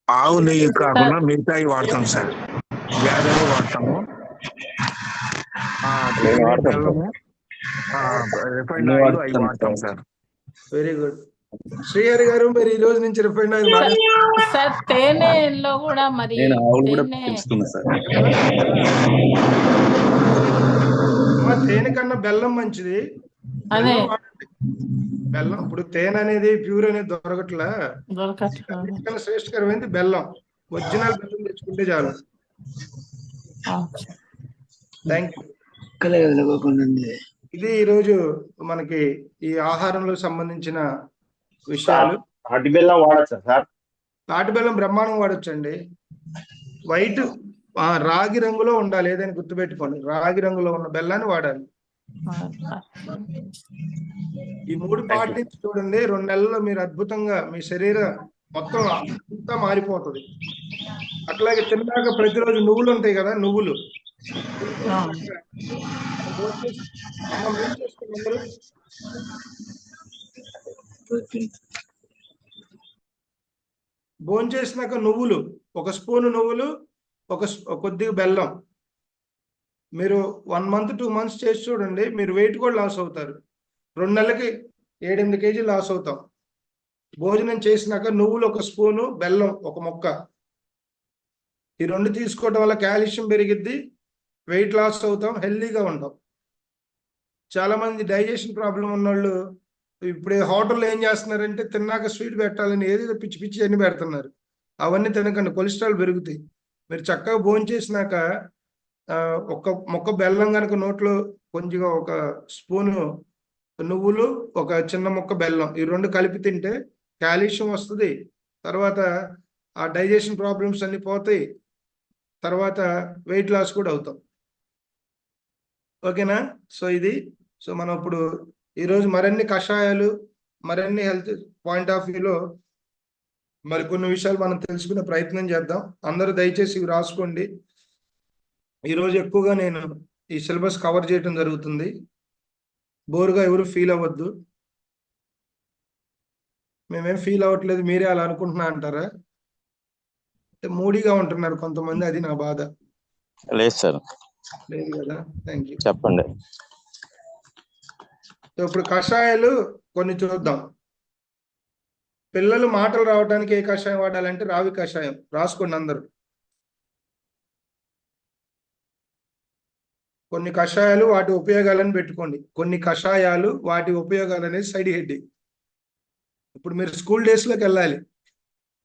ఆవు నెయ్యి కాకుండా మిగతాయి వాడతాం సార్. వ్యాధులు వాడతాము, బెల్లము, రిఫైండ్ ఆయిల్ అవి వాడతాం సార్. Very good. శ్రీహరి గారు, మీరు ఈ రోజు నుంచి రిఫైండ్ ఆయిల్ సార్. తేనెలో కూడా మరి తేనె కన్నా బెల్లం మంచిది. బెల్లం ఇప్పుడు తేనె అనేది ప్యూర్ అనేది దొరకట్లా. శ్రేష్టకరమైనది బెల్లం. ఒరిజినల్ బెల్లం తెచ్చుకుంటే చాలు. Thank you. ఇది ఈరోజు మనకి ఈ ఆహారంలో సంబంధించిన విషయాలు. తాటి బెల్లం వాడచ్చా సార్? తాటి బెల్లం బ్రహ్మాండం వాడొచ్చండి. వైట్ రాగి రంగులో ఉండాలి, ఏదైనా గుర్తుపెట్టుకోండి. రాగి రంగులో ఉన్న బెల్లాన్ని వాడాలి. ఈ 3 పాటించి చూడండి, 2 నెలల్లో మీరు అద్భుతంగా మీ శరీరం మొత్తం అంతా మారిపోతుంది. అట్లాగే తిన్నాక ప్రతిరోజు నువ్వులు ఉంటాయి కదా, నువ్వులు భోంచేసినాక నువ్వులు, 1 స్పూను నువ్వులు, కొద్దిగా బెల్లం. మీరు 1 month 2 months చేసి చూడండి, మీరు వెయిట్ కూడా లాస్ అవుతారు. 2 నెలలకి 7-8 kg లాస్ అవుతాం. భోజనం చేసినాక నువ్వులు 1 స్పూను, బెల్లం 1 ముక్క, ఈ 2 తీసుకోవడం వల్ల కాల్షియం పెరిగిద్ది, వెయిట్ లాస్ అవుతాం, హెల్దీగా ఉంటాం. చాలా మంది డైజెషన్ ప్రాబ్లం ఉన్నోళ్ళు ఇప్పుడు హోటల్లో ఏం చేస్తున్నారంటే తిన్నాక స్వీట్ పెట్టాలని ఏదో పిచ్చి పిచ్చి అన్ని పెడుతున్నారు. అవన్నీ తినకండి, కొలెస్ట్రాల్ పెరుగుతాయి. మీరు చక్కగా భోంచేసినాక 1 ముక్క బెల్లం కనుక నోట్లో కొంచెం 1 స్పూను నువ్వులు, 1 చిన్న ముక్క బెల్లం, ఈ 2 కలిపి తింటే కాల్షియం వస్తుంది. తర్వాత ఆ డైజెషన్ ప్రాబ్లమ్స్ అన్ని పోతాయి. తర్వాత వెయిట్ లాస్ కూడా అవుతాం. ఓకేనా? సో మనం ఇప్పుడు ఈరోజు మరిన్ని కషాయాలు, మరిన్ని హెల్త్ పాయింట్ ఆఫ్ వ్యూలో మరికొన్ని విషయాలు మనం తెలుసుకునే ప్రయత్నం చేద్దాం. అందరూ దయచేసి ఇవి రాసుకోండి. ఈరోజు ఎక్కువగా నేను ఈ సిలబస్ కవర్ చేయడం జరుగుతుంది. బోరుగా ఎవరు ఫీల్ అవ్వద్దు. మేమేం ఫీల్ అవ్వట్లేదు, మీరే అలా అనుకుంటున్నా అంటారా? మూడీగా ఉంటున్నారు కొంతమంది, అది నా బాధ. లేదు సార్, లేదు కదా? Thank you. చెప్పండి. సో ఇప్పుడు కషాయాలు కొన్ని చూద్దాం. పిల్లలు మాటలు రావడానికి ఏ కషాయం వాడాలంటే రావి కషాయం. రాసుకోండి అందరూ. కొన్ని కషాయాలు వాటి ఉపయోగాలను పెట్టుకోండి. కొన్ని కషాయాలు వాటి ఉపయోగాలు అనేది సైడ్ హెడ్డింగ్. ఇప్పుడు మీరు స్కూల్ డేస్ లోకి వెళ్ళాలి.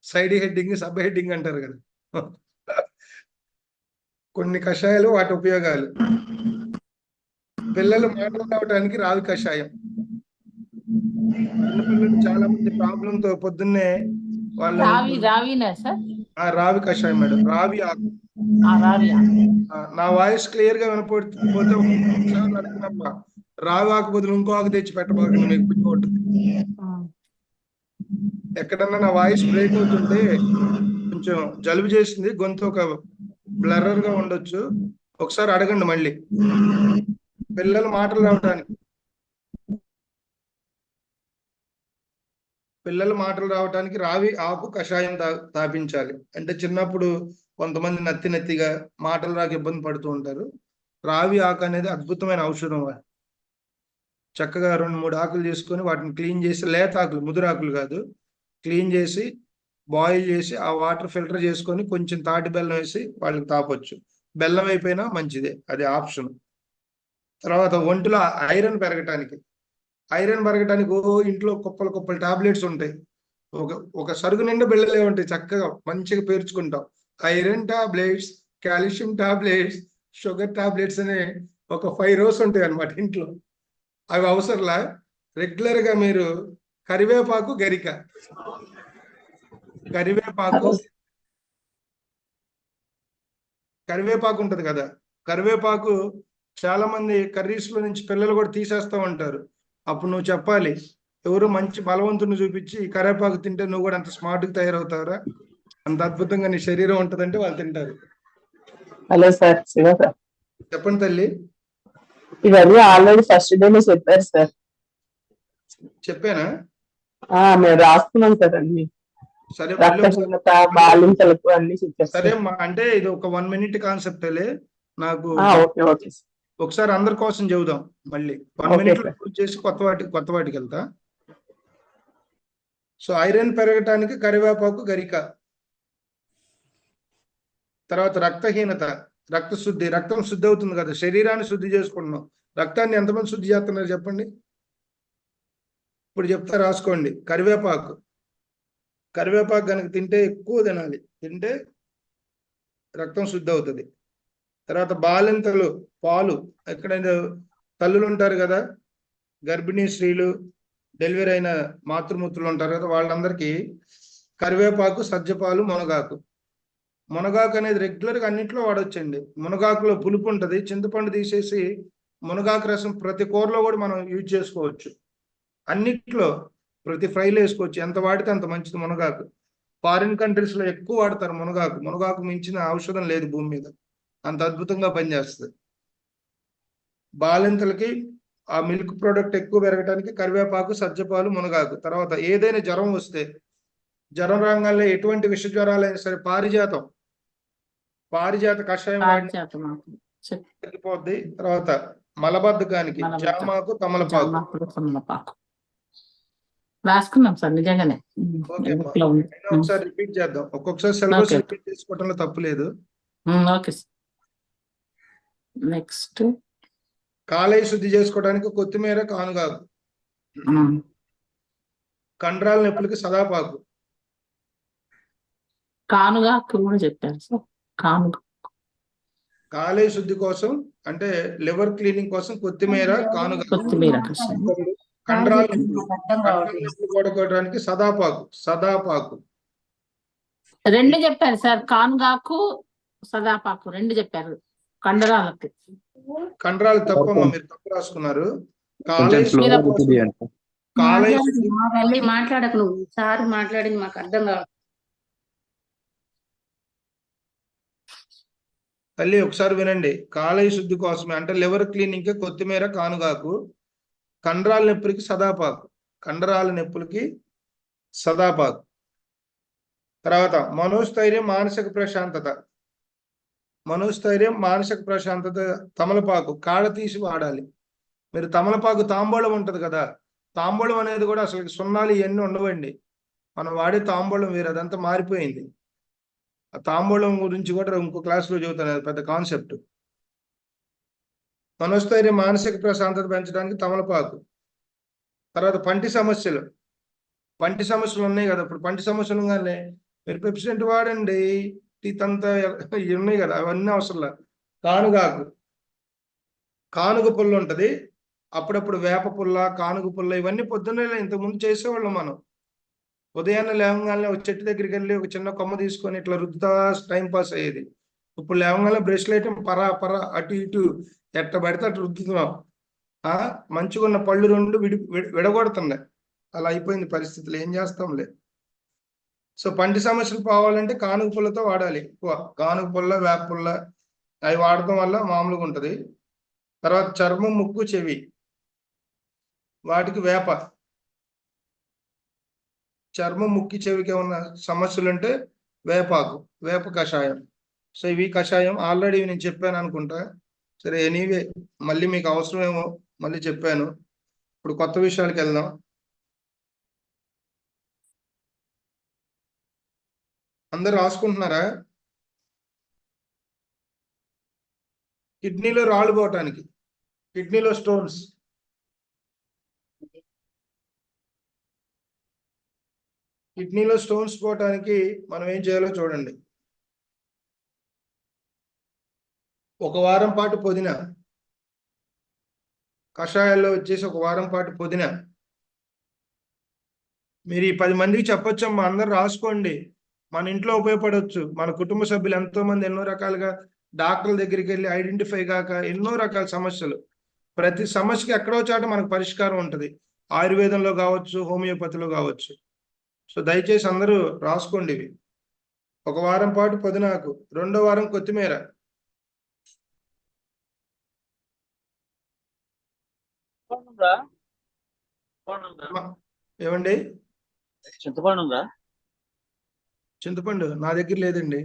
సైడ్ హెడ్డింగ్, సబ్ హెడ్డింగ్ అంటారు కదా. కొన్ని కషాయాలు వాటి ఉపయోగాలు. పిల్లలు మాటలు రావడానికి రావి కషాయం. చిన్నపిల్లలు చాలా మంది ప్రాబ్లం తో పొద్దున్నే వాళ్ళు రావినా సార్? రావి కషాయం మేడం, రావి ఆకు. నా వాయిస్ క్లియర్ గా వినపడిపోతే ఒకసారి అడిగినమ్మా, రావి ఆకు బదులు ఇంకో ఆకు తెచ్చి పెట్టబోకండి, మీకు పుణ్యం ఉంటుంది. ఎక్కడన్నా నా వాయిస్ బ్రేక్ అవుతుంటే కొంచెం జలుబు చేసింది, గొంతు ఒక బ్లర్రర్ గా ఉండొచ్చు, ఒకసారి అడగండి మళ్ళీ. పిల్లలు మాటలు రావడానికి రావి ఆకు కషాయం తాపించాలి. అంటే చిన్నప్పుడు కొంతమంది నత్తిగా మాటలు రాక ఇబ్బంది పడుతూ ఉంటారు. రావి ఆకు అనేది అద్భుతమైన ఔషధం. చక్కగా 2-3 ఆకులు చేసుకొని వాటిని క్లీన్ చేసి, లేత ఆకులు, ముదురాకులు కాదు, క్లీన్ చేసి బాయిల్ చేసి ఆ వాటర్ ఫిల్టర్ చేసుకొని కొంచెం తాటి బెల్లం వేసి వాళ్ళకి తాపొచ్చు. బెల్లం అయిపోయినా మంచిదే, అది ఆప్షన్. తర్వాత ఒంటిలో ఐరన్ పెరగటానికి ఇంట్లో కుప్పలు టాబ్లెట్స్ ఉంటాయి. ఒక సరుగు నిండా బిళ్ళలే ఉంటాయి, చక్కగా మంచిగా పేర్చుకుంటాం. Iron tablets, calcium tablets, sugar tablets అనే ఒక 5 rows ఉంటాయి అన్నమాట ఇంట్లో. అవి అవసరంలా. రెగ్యులర్ గా మీరు కరివేపాకు, గరిక, కరివేపాకు ఉంటది కదా, కరివేపాకు చాలా మంది కర్రీస్ లో నుంచి పిల్లలు కూడా తీసేస్తా ఉంటారు. అప్పుడు నువ్వు చెప్పాలి, ఎవరు మంచి బలవంతుని చూపించి ఈ కరివేపాకు తింటే నువ్వు కూడా అంత స్మార్ట్ గా తయారవుతారా, అంత అద్భుతంగా నీ శరీరం ఉంటదంటే వాళ్ళు తింటారు. Hello sir, Shiva sir. చెప్పండి తల్లి. ఇవన్నీ ఆల్రెడీ ఫస్ట్ డే చెప్పారు సార్. చెప్పానా? మేము రాసుకున్నాం సార్ అన్ని. సరే, బాలింతలకు అన్ని చెప్పారు. సరే అంటే ఇది ఒక 1 minute కాన్సెప్ట్ నాకు. ఒకసారి అందరి కోసం చెబుదాం మళ్ళీ. 1 minute చేసి కొత్త వాటికి వెళ్తా. సో ఐరన్ పెరగటానికి కరివేపాకు, గరిక. తర్వాత రక్తహీనత, రక్తం శుద్ధి అవుతుంది కదా, శరీరాన్ని శుద్ధి చేసుకుంటున్నాం. రక్తాన్ని ఎంతమంది శుద్ధి చేస్తున్నారు చెప్పండి? ఇప్పుడు చెప్తా, రాసుకోండి. కరివేపాకు కనుక తింటే ఎక్కువ తినాలి, తింటే రక్తం శుద్ధి అవుతుంది. తర్వాత బాలింతలు, పాలు, ఎక్కడైనా తల్లులు ఉంటారు కదా, గర్భిణీ స్త్రీలు, డెలివరీ అయిన మాతృమూర్తులు ఉంటారు కదా, వాళ్ళందరికీ కరివేపాకు, సజ్జపాలు, మునగాకు అనేది రెగ్యులర్గా అన్నింటిలో వాడొచ్చండి. మునగాకులో పులుపు ఉంటుంది, చింతపండు తీసేసి మునగాకు రసం ప్రతి కూరలో కూడా మనం యూజ్ చేసుకోవచ్చు. అన్నిట్లో ప్రతి ఫ్రైలో వేసుకోవచ్చు. ఎంత వాడితే అంత మంచిది మునగాకు. ఫారిన్ కంట్రీస్ లో ఎక్కువ వాడతారు మునగాకు మించిన ఔషధం లేదు భూమి మీద, అంత అద్భుతంగా పనిచేస్తుంది. బాలింతలకి ఆ మిల్క్ ప్రోడక్ట్ ఎక్కువ పెరగడానికి కరివేపాకు, సజ్జపాలు, మునగాకు. తర్వాత ఏదైనా జ్వరం వస్తే, జ్వరం రాగానే ఎటువంటి విష జ్వరాలైనా సరే పారిజాత కషాయం తగ్గిపోద్ది. తర్వాత మలబద్ధకానికి జామాకు, తమలపాకు రాసుకున్నాం సార్ నిజంగానే. ఒకసారి రిపీట్ చేద్దాం. ఒక్కొక్కసారి సిలబస్ రిపీట్ చేసుకోవడంలో తప్పు లేదు. Okay sir. నెక్స్ట్ కాలేయ శుద్ధి చేసుకోవడానికి కొత్తిమీర, కానుగాకు. కండరాల నొప్పులకి సదాపాకు. కానుగాకు కూడా చెప్పారు సార్. కాలేయ శుద్ధి కోసం అంటే లివర్ క్లీనింగ్ కోసం కొత్తిమీర, కానుగాకు. కండరాల నొప్పులు పడుకోవడానికి సదాపాకు. 2 చెప్పారు సార్, కానుగాకు, సదాపాకు రెండు చెప్పారు కండరాలకి. కండరాలు తప్పమ్మా, మీరు తప్పు రాసుకున్నారు. కొంచెం స్లోగా మీరు- రిపీట్ చేయండి. కాలేయ మాట్లాడు, మా తల్లి మాట్లాడకు నువ్వు. సార్ మాట్లాడింది మాకు అర్థం కాదు. తల్లి ఒకసారి వినండి. కాలేయ శుద్ధి కోసమే అంటే లివర్ క్లీనింగ్ కి కొత్తిమీర, కానుగాకు. కండరాల నొప్పులకి సదాపాకు. కండరాల నొప్పులకి సదాపాకు. తర్వాత మనోస్థైర్యం, మానసిక ప్రశాంతత. మనోస్థైర్యం, మానసిక ప్రశాంతత తమలపాకు. కాడ తీసి వాడాలి. మీరు తమలపాకు తాంబూలం ఉంటది కదా, తాంబూలం అనేది కూడా అసలు సున్నాలు ఇవన్నీ ఉండవండి. మనం వాడే తాంబూలం వేరు, అదంతా మారిపోయింది. ఆ తాంబూలం గురించి కూడా ఇంకో క్లాస్లో చదువుతాను, అది పెద్ద కాన్సెప్ట్. మనోస్థైర్యం, మానసిక ప్రశాంతత పెంచడానికి తమలపాకు. తర్వాత పంటి సమస్యలు. పంటి సమస్యలు ఉన్నాయి కదా, ఇప్పుడు పంటి సమస్యలు కానీ మీరు పెప్సిడెంట్ వాడండి, టీత్ అంతా ఇవి ఉన్నాయి కదా, అవన్నీ అవసరంలా. కానుగాకు. కానుగ పుల్ల ఉంటది, అప్పుడప్పుడు వేప పుల్ల, కానుగ పుల్ల, ఇవన్నీ పొద్దున్నే ఇంతకుముందు చేసేవాళ్ళం మనం. ఉదయాన్నే లేవగానే ఒక చెట్టు దగ్గరికి వెళ్ళి ఒక చిన్న కొమ్మ తీసుకొని ఇట్లా రుద్దుతా టైం పాస్ అయ్యేది. ఇప్పుడు లేవగానే బ్రష్లు అయితే పరా అటు ఇటు ఎట్ట పడితే అటు రుద్దుతున్నాం. మంచిగా ఉన్న పళ్ళు రెండు విడగొడుతున్నాయి. అలా అయిపోయింది పరిస్థితులు, ఏం చేస్తాంలే. సో పంటి సమస్యలు పోవాలంటే కానుగ పుల్లతో వాడాలి ఎక్కువ. కానుగ పుల్ల, వేప పుల్ల అవి వాడటం వల్ల మామూలుగా ఉంటుంది. తర్వాత చర్మం, ముక్కు, చెవి వాటికి వేప. చర్మం, ముక్కు, చెవికి ఏమన్నా సమస్యలు ఉంటే వేపాకు, వేప కషాయం. సో ఇవి కషాయం ఆల్రెడీ నేను చెప్పాను అనుకుంటా. సరే ఎనీవే మళ్ళీ మీకు అవసరమేమో మళ్ళీ చెప్పాను. ఇప్పుడు కొత్త విషయాలకు వెళ్దాం. అందరు రాసుకుంటున్నారా? కిడ్నీలో రాళ్ళు పోవటానికి, కిడ్నీలో స్టోన్స్. కిడ్నీలో స్టోన్స్ పోవటానికి మనం ఏం చేయాలో చూడండి. ఒక వారం పాటు పుదీనా కషాయాల్లో వచ్చేసి ఒక వారం పాటు పుదీనా. మీరు ఈ 10 మందికి చెప్పొచ్చమ్మా, అందరు రాసుకోండి. మన ఇంట్లో ఉపయోగపడవచ్చు. మన కుటుంబ సభ్యులు ఎంతో మంది ఎన్నో రకాలుగా డాక్టర్ల దగ్గరికి వెళ్ళి ఐడెంటిఫై కాక ఎన్నో రకాల సమస్యలు. ప్రతి సమస్యకి ఎక్కడో చాట మనకు పరిష్కారం ఉంటుంది. ఆయుర్వేదంలో కావచ్చు, హోమియోపతిలో కావచ్చు. సో దయచేసి అందరూ రాసుకోండి ఇవి. ఒక వారం పాటు పుదీనాకు, రెండో వారం కొత్తిమీర. ఏమండి? చింతపండు నా దగ్గర లేదండి.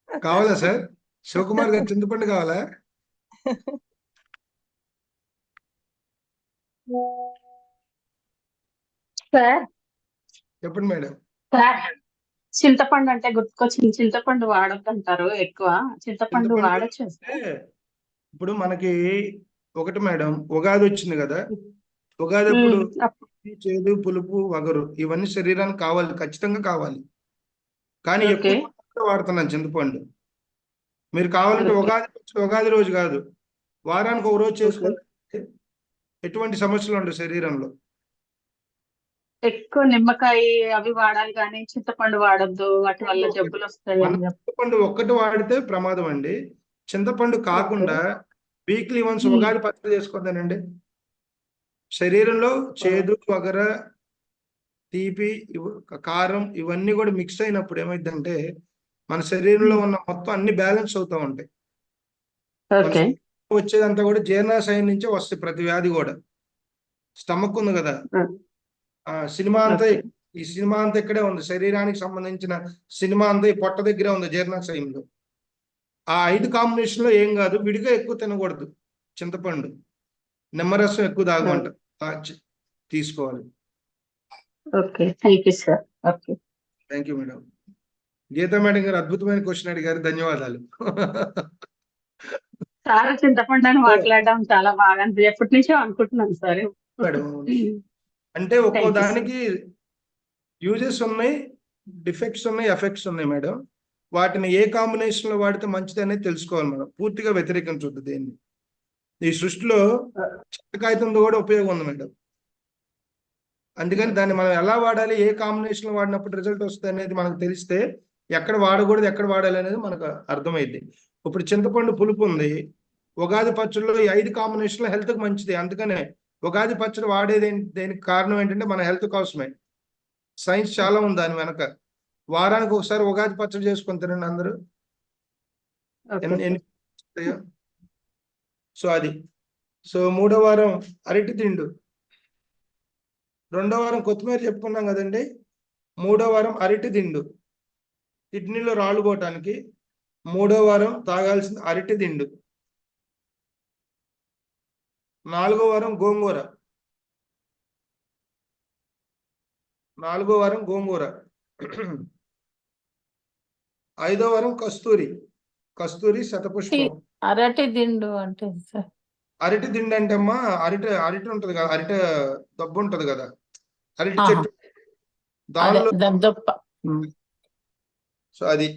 కావాలా సార్? శివకుమార్ గారు చింతపండు కావాలా? సార్ చెప్పండి మేడం. సార్ చింతపండు అంటే గుర్తుకొచ్చింది. చింతపండు వాడొద్దంటారు ఎక్కువ. చింతపండు వాడచ్చు. ఇప్పుడు మనకి ఒకటి మేడం, ఉగాది వచ్చింది కదా, ఉగాది అప్పుడు చేదు, పులుపు, వగరు ఇవన్నీ శరీరానికి కావాలి, ఖచ్చితంగా కావాలి. కానీ ఎక్కువ వాడుతున్నాను చింతపండు. మీరు కావాలంటే ఉగాది రోజు కాదు, వారానికి ఒక రోజు చేసుకుంటే ఎటువంటి సమస్యలు ఉండవు శరీరంలో. ఎక్కువ నిమ్మకాయ అవి వాడాలి కానీ చింతపండు వాడద్దు, వాటి వల్ల జబ్బులు వస్తాయి. చింతపండు ఒక్కటి వాడితే ప్రమాదం అండి. చింతపండు కాకుండా వీక్లీ వన్స్ ఉగాది పచ్చడి చేసుకోండి. శరీరంలో చేదు, వగర, తీపి, కారం ఇవన్నీ కూడా మిక్స్ అయినప్పుడు ఏమైందంటే మన శరీరంలో ఉన్న మొత్తం అన్ని బ్యాలెన్స్ అవుతా ఉంటాయి. వచ్చేదంతా కూడా జీర్ణాశయం నుంచే వస్తాయి. ప్రతి వ్యాధి కూడా స్టమక్ ఉంది కదా, సినిమా అంతా ఈ సినిమా అంతా ఇక్కడే ఉంది. శరీరానికి సంబంధించిన సినిమా అంతా ఈ పొట్ట దగ్గరే ఉంది, జీర్ణాశయంలో. ఆ 5 కాంబినేషన్ లో ఏం కాదు, విడిగా ఎక్కువ తినకూడదు. చింతపండు, నిమ్మరసం ఎక్కువ తాగమంటారు, తీసుకోవాలి. Thank you madam. Geeta madam గారు అద్భుతమైన క్వశ్చన్ అడిగారు, ధన్యవాదాలు. సార్ చింతపండు అని మాట్లాడడం చాలా బాగా ఎప్పటి నుంచో అనుకుంటున్నాను సార్. మేడం అంటే ఒక్కో దానికి యూజెస్ ఉన్నాయి, డిఫెక్ట్స్ ఉన్నాయి, ఎఫెక్ట్స్ ఉన్నాయి మేడం. వాటిని ఏ కాంబినేషన్ లో వాడితే మంచిది అనేది తెలుసుకోవాలి మనం. పూర్తిగా వ్యతిరేకించొద్దు దేన్ని. ఈ సృష్టిలో చెత్త కాగితంతో కూడా ఉపయోగం ఉంది మేడం. అందుకని దాన్ని మనం ఎలా వాడాలి, ఏ కాంబినేషన్ లో వాడినప్పుడు రిజల్ట్ వస్తుంది అనేది మనకు తెలిస్తే ఎక్కడ వాడకూడదు ఎక్కడ వాడాలి అనేది మనకు అర్థమైంది. ఇప్పుడు చింతపండు పులుపు ఉంది, ఉగాది పచ్చడిలో ఈ 5 కాంబినేషన్లో హెల్త్కి మంచిది. అందుకనే ఉగాది పచ్చడి వాడేది దేనికి కారణం ఏంటంటే మన హెల్త్ కోసమే. సైన్స్ చాలా ఉంది దాని వెనక. వారానికి ఒకసారి ఉగాది పచ్చడి చేసుకొని తినండి అందరూ. సో అది. సో 3వ వారం అరటి తిండు, 2వ వారం కొత్తిమీర చెప్పుకున్నాం కదండి. 3వ వారం అరటి దిండు, కిడ్నీలో రాళ్ళు పోవటానికి 3వ వారం తాగాల్సిన అరటి దిండు. 4వ వారం గోంగూర, 4వ వారం గోంగూర. 5వ వారం కస్తూరి శతపుష్పం. అరటి దిండు అంటే సార్, అరటి దిండు అంటే అమ్మా అరటి ఉంటది కదా, అరటి దబ్బు ఉంటది కదా, అరటి చెట్టు దానిలో. దప్ప. సో అది.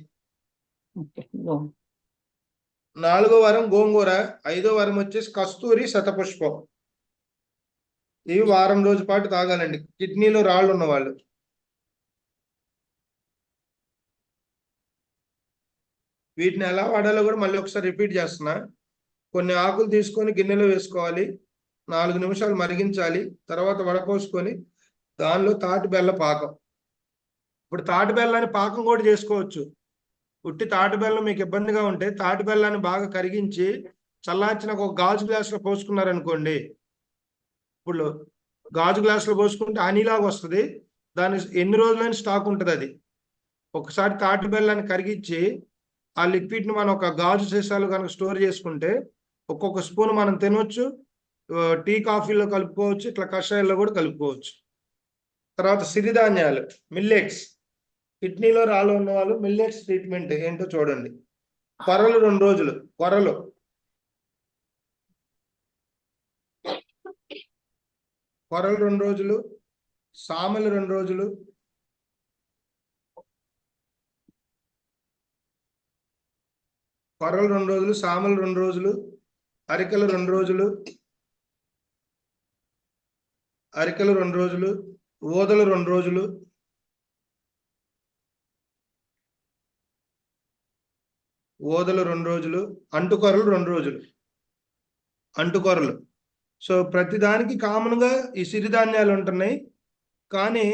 4వ వారం గోంగూర, 5వ వారం వచ్చేసి కస్తూరి శతపుష్పం. ఇవి వారం రోజు పాటు తాగాలండి కిడ్నీలో రాళ్ళు ఉన్న వాళ్ళు. వీటిని ఎలా వాడాలో కూడా మళ్ళీ ఒకసారి రిపీట్ చేస్తున్నా. కొన్ని ఆకులు తీసుకొని గిన్నెలో వేసుకోవాలి, 4 నిమిషాలు మరిగించాలి, తర్వాత వడపోసుకొని దానిలో తాటి బెల్ల పాకం. ఇప్పుడు తాటి బెల్లాన్ని పాకం కూడా చేసుకోవచ్చు. ఉట్టి తాటి బెల్లం మీకు ఇబ్బందిగా ఉంటే తాటి బెల్లాన్ని బాగా కరిగించి చల్లార్చిన ఒక గాజు గ్లాసులో పోసుకున్నారనుకోండి. ఇప్పుడు గాజు గ్లాసులో పోసుకుంటే హనీలాగా వస్తుంది, దాని ఎన్ని రోజులైనా స్టాక్ ఉంటుంది. అది ఒకసారి తాటి బెల్లాన్ని కరిగించి ఆ లిక్విడ్ని మనం ఒక గాజు సీసాలు కనుక స్టోర్ చేసుకుంటే ఒక్కొక్క స్పూన్ మనం తినవచ్చు, టీ కాఫీలో కలుపుకోవచ్చు, ఇట్లా కషాయాల్లో కూడా కలుపుకోవచ్చు. తర్వాత సిరిధాన్యాలు, మిల్లెట్స్. కిడ్నీలో రాళ్ళు ఉన్న వాళ్ళు మిల్లెట్స్ ట్రీట్మెంట్ ఏంటో చూడండి. కొర్రలు 2 రోజులు, కొర్రలు కొర్రలు 2 రోజులు, సామలు 2 రోజులు, కొర్రలు 2 రోజులు, సామలు 2 రోజులు, అరికెలు 2 రోజులు, అరికెలు 2 రోజులు, ఓదలు 2 రోజులు, ఓదలు 2 రోజులు, అంటుకొరలు 2 రోజులు. అంటుకొరలు. సో ప్రతిదానికి కామన్గా ఈ సిరిధాన్యాలు ఉంటున్నాయి, కానీ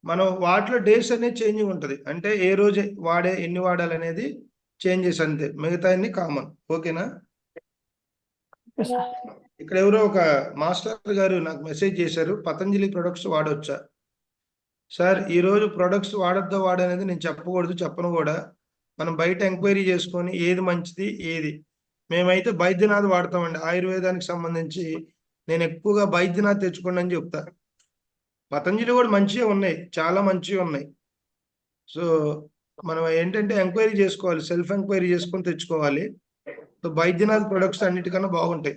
మనం వాటిలో డేస్ అనేది చేంజింగ్ ఉంటుంది. అంటే ఏ రోజు ఎన్ని వాడాలనేది చేంజెస్ అంతే, మిగతా అన్ని కామన్. ఓకేనా? ఇక్కడ ఎవరో ఒక మాస్టర్ గారు నాకు మెసేజ్ చేశారు, పతంజలి ప్రొడక్ట్స్ వాడొచ్చా సార్? ఈరోజు ప్రొడక్ట్స్ వాడొద్దా వాడనేది నేను చెప్పకూడదు, చెప్పను కూడా. మనం బయట ఎంక్వైరీ చేసుకొని ఏది మంచిది ఏది. మేమైతే బైద్యనాథ్ వాడతామండి, ఆయుర్వేదానికి సంబంధించి. నేను ఎక్కువగా బైద్యనాథ్ తెచ్చుకోండి అని చెప్తా. పతంజలి కూడా మంచిగా ఉన్నాయి, చాలా మంచిగా ఉన్నాయి. సో మనం ఏంటంటే ఎంక్వైరీ చేసుకోవాలి, సెల్ఫ్ ఎంక్వైరీ చేసుకొని తెచ్చుకోవాలి. సో బైద్యనాథ్ ప్రొడక్ట్స్ అన్నిటికన్నా బాగుంటాయి.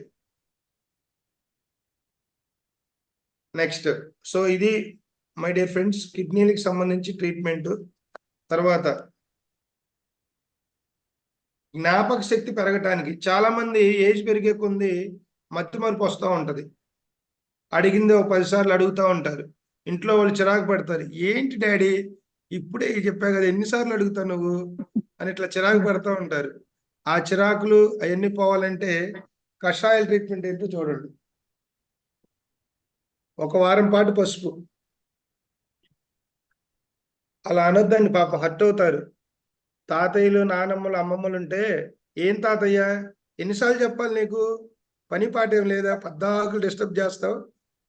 నెక్స్ట్, సో ఇది మై డియర్ ఫ్రెండ్స్ కిడ్నీలకు సంబంధించి ట్రీట్మెంట్. తర్వాత జ్ఞాపక శక్తి పెరగటానికి చాలా మంది ఏజ్ పెరిగే కొంది మతిమరుపు వస్తూ ఉంటుంది. అడిగింది 10 సార్లు అడుగుతూ ఉంటారు. ఇంట్లో వాళ్ళు చిరాకు పడతారు, ఏంటి డాడీ ఇప్పుడే చెప్పా కదా, ఎన్నిసార్లు అడుగుతావు నువ్వు అని ఇట్లా చిరాకు పడుతూ ఉంటారు. ఆ చిరాకులు అవన్నీ పోవాలంటే కషాయాల ట్రీట్మెంట్ ఏంటో చూడండి. 1 వారం పాటు పసుపు. అలా అనొద్దండి, పాప హర్ట్ అవుతారు. తాతయ్యలు, నానమ్మలు, అమ్మమ్మలు ఉంటే, ఏం తాతయ్య ఎన్నిసార్లు చెప్పాలి నీకు, పని పాట ఏం లేదా, 14 డిస్టర్బ్ చేస్తావు.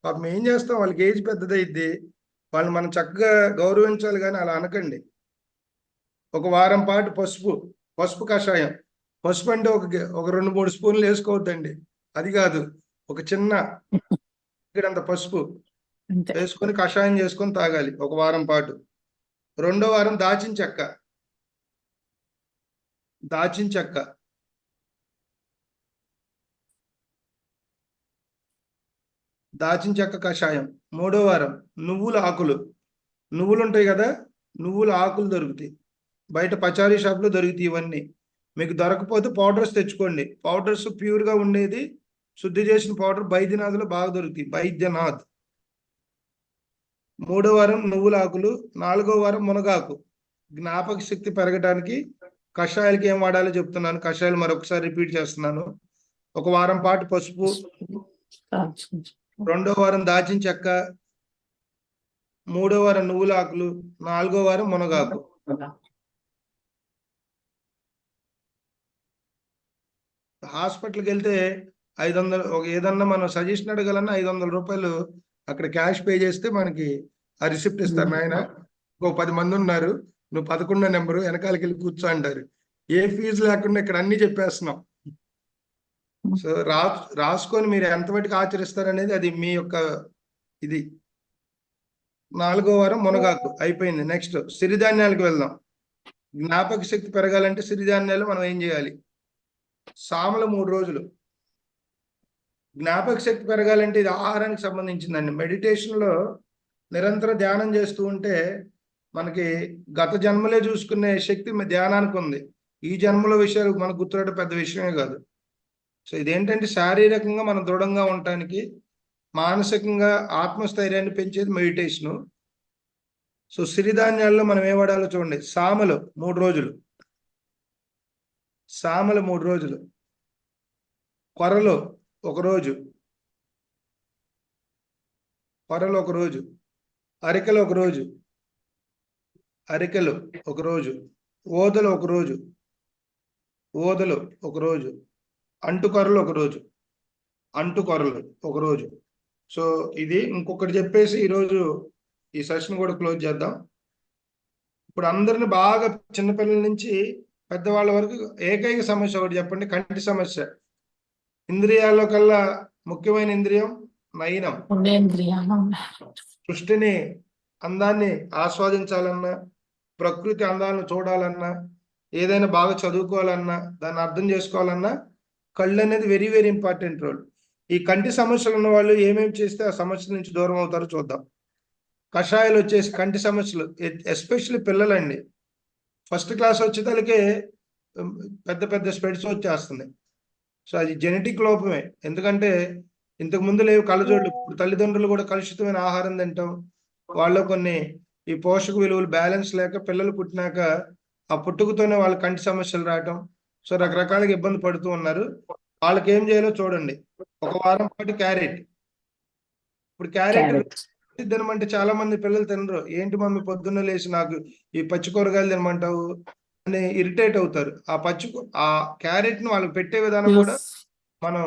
పాపం ఏం చేస్తాం, వాళ్ళకి ఏజ్ పెద్దదైద్ది, వాళ్ళు మనం చక్కగా గౌరవించాలి, కానీ అలా అనకండి. 1 వారం పాటు పసుపు కషాయం. పసుపు అంటే ఒక 2-3 స్పూన్లు వేసుకోవద్దండి, అది కాదు, ఒక చిన్న ఇక్కడంత పసుపు వేసుకొని కషాయం చేసుకొని తాగాలి 1 వారం పాటు. 2వ వారం దాచిన చెక్క. దాచిన చెక్క కషాయం. 3వ వారం నువ్వుల ఆకులు. నువ్వులు ఉంటాయి కదా, నువ్వుల ఆకులు దొరుకుతాయి బయట, పచారీ షాప్లో దొరుకుతాయి. ఇవన్నీ మీకు దొరకపోతే పౌడర్స్ తెచ్చుకోండి. పౌడర్స్ ప్యూర్గా ఉండేది, శుద్ధి చేసిన పౌడర్ బైద్యనాథ్లో బాగా దొరుకుతాయి. బైద్యనాథ్ 3వ వారం నువ్వుల ఆకులు, 4వ వారం మునగాకు. జ్ఞాపక శక్తి పెరగడానికి కషాయాలకి ఏం వాడాలో చెప్తున్నాను. కషాయాలు మరొకసారి రిపీట్ చేస్తున్నాను. 1 వారం పాటు పసుపు, 2వ వారం దాచిన చెక్క, 3వ వారం నువ్వుల ఆకులు, 4వ వారం మునగాకు. హాస్పిటల్కి వెళ్తే 500 ఏదన్నా మనం సజెషన్ అడగాలన్నా 500 రూపాయలు అక్కడ క్యాష్ పే చేస్తే మనకి ఆ రిసిప్ట్ ఇస్తారు. నాయన ఇంకో 10 మంది ఉన్నారు, నువ్వు 11వ నెంబరు వెనకాలకి వెళ్ళి కూర్చో అంటారు. ఏ ఫీజు లేకుండా ఇక్కడ అన్ని చెప్పేస్తున్నాం. సో రాసుకొని మీరు ఎంతవరకు ఆచరిస్తారనేది అది మీ యొక్క ఇది. 4వ వారం మునగాకు అయిపోయింది. నెక్స్ట్ సిరిధాన్యాలకు వెళ్దాం. జ్ఞాపక శక్తి పెరగాలంటే సిరిధాన్యాలు మనం ఏం చేయాలి? సామలు 3 రోజులు. జ్ఞాపక శక్తి పెరగాలంటే ఇది ఆహారానికి సంబంధించిందండి. మెడిటేషన్లో నిరంతరం ధ్యానం చేస్తూ ఉంటే మనకి గత జన్మలే చూసుకునే శక్తి ధ్యానానికి ఉంది. ఈ జన్మల విషయాలు మనకు గుర్తురావడం పెద్ద విషయమే కాదు. సో ఇదేంటంటే శారీరకంగా మనం దృఢంగా ఉండటానికి, మానసికంగా ఆత్మస్థైర్యాన్ని పెంచేది మెడిటేషను. సో సిరిధాన్యాల్లో మనం ఏ వాడాలో చూడండి. సామలు 3 రోజులు, సామలు 3 రోజులు, కొర్రలు 1 రోజు, కొర్రలు 1 రోజు, అరికెలు 1 రోజు, అరికెలు 1 రోజు, ఓదలు 1 రోజు, ఓదలు 1 రోజు, అంటుకొరలు 1 రోజు, అంటుకొరలు 1 రోజు. సో ఇది ఇంకొకటి చెప్పేసి ఈరోజు ఈ సెషన్ కూడా క్లోజ్ చేద్దాం. ఇప్పుడు అందరిని బాగా చిన్నపిల్లల నుంచి పెద్దవాళ్ళ వరకు ఏకైక సమస్య ఒకటి చెప్పండి, కంటి సమస్య. ఇంద్రియాల్లో కల్లా ముఖ్యమైన ఇంద్రియం నయనం. సృష్టిని అందాన్ని ఆస్వాదించాలన్నా, ప్రకృతి అందాలను చూడాలన్నా, ఏదైనా బాగా చదువుకోవాలన్నా, దాన్ని అర్థం చేసుకోవాలన్నా కళ్ళు అనేది వెరీ వెరీ ఇంపార్టెంట్ రోల్. ఈ కంటి సమస్యలు ఉన్న వాళ్ళు ఏమేమి చేస్తే ఆ సమస్య నుంచి దూరం అవుతారో చూద్దాం. కషాయాలు వచ్చేసి కంటి సమస్యలు, ఎస్పెషల్లీ పిల్లలండి, 1st క్లాస్ వచ్చేతలకే పెద్ద పెద్ద స్పెడ్స్ వచ్చేస్తుంది. సో అది జెనెటిక్ లోపమే. ఎందుకంటే ఇంతకు ముందు లేవు కళ్ళజోళ్ళు. ఇప్పుడు తల్లిదండ్రులు కూడా కలుషితమైన ఆహారం తింటాం, వాళ్ళు కొన్ని ఈ పోషక విలువలు బ్యాలెన్స్ లేక పిల్లలు పుట్టినాక ఆ పుట్టుకతోనే వాళ్ళ కంటి సమస్యలు రావటం. సో రకరకాలుగా ఇబ్బంది పడుతూ ఉన్నారు. వాళ్ళకి ఏం చేయాలో చూడండి. 1 వారం పాటు క్యారెట్. ఇప్పుడు క్యారెట్ తినమంటే చాలా మంది పిల్లలు తినరు. ఏంటి మమ్మీ పొద్దున్న లేచి నాకు ఈ పచ్చి కూరగాయలు తినమంటావు అని ఇరిటేట్ అవుతారు. ఆ క్యారెట్ ను వాళ్ళకి పెట్టే విధానం కూడా మనం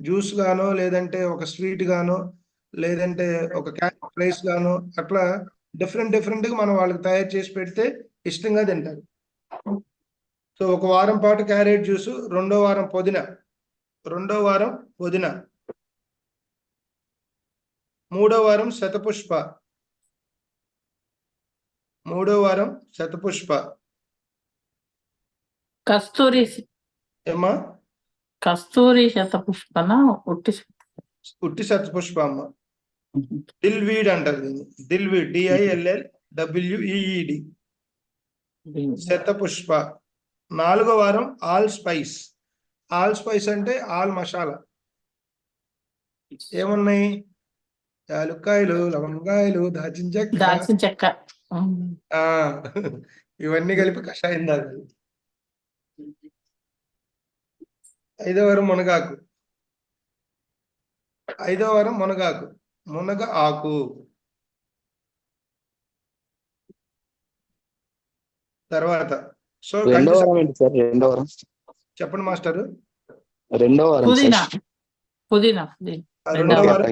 జ్యూస్ గానో, లేదంటే ఒక స్వీట్ గానో, లేదంటే ఒక క్యారెట్ రైస్ గానో, అట్లా డిఫరెంట్ గా మనం వాళ్ళకి తయారు చేసి పెడితే ఇష్టంగా తింటారు. సో 1 వారం పాటు క్యారెట్ జ్యూస్, 2వ వారం పుదీనా, 2వ వారం పుదీనా, 3వ వారం శతపుష్ప, 3వ వారం శతపుష్ప. ఏమ్మా? కస్తూరి శతపుష్పన ఉట్టి శతపుష్ప అమ్మ. దిల్వీడ్ అంటారు దీన్ని. దిల్వీడ్, DILLWEED, శతపుష్ప. 4వ వారం ఆల్ స్పైస్. ఆల్ స్పైస్ అంటే ఆల్ మసాలా. ఏమున్నాయి? యాలుక్కాయలు, లవంగాయలు, దాచిన చెక్క, ఇవన్నీ కలిపి కషాయం తాగాలి. 5వ వారం మునగాకు. 5వ వారం మునగాకు, మునగ ఆకు. తర్వాత సో చెప్పండి మాస్టర్. 2వ వారం పుదీనా. 2వ వారం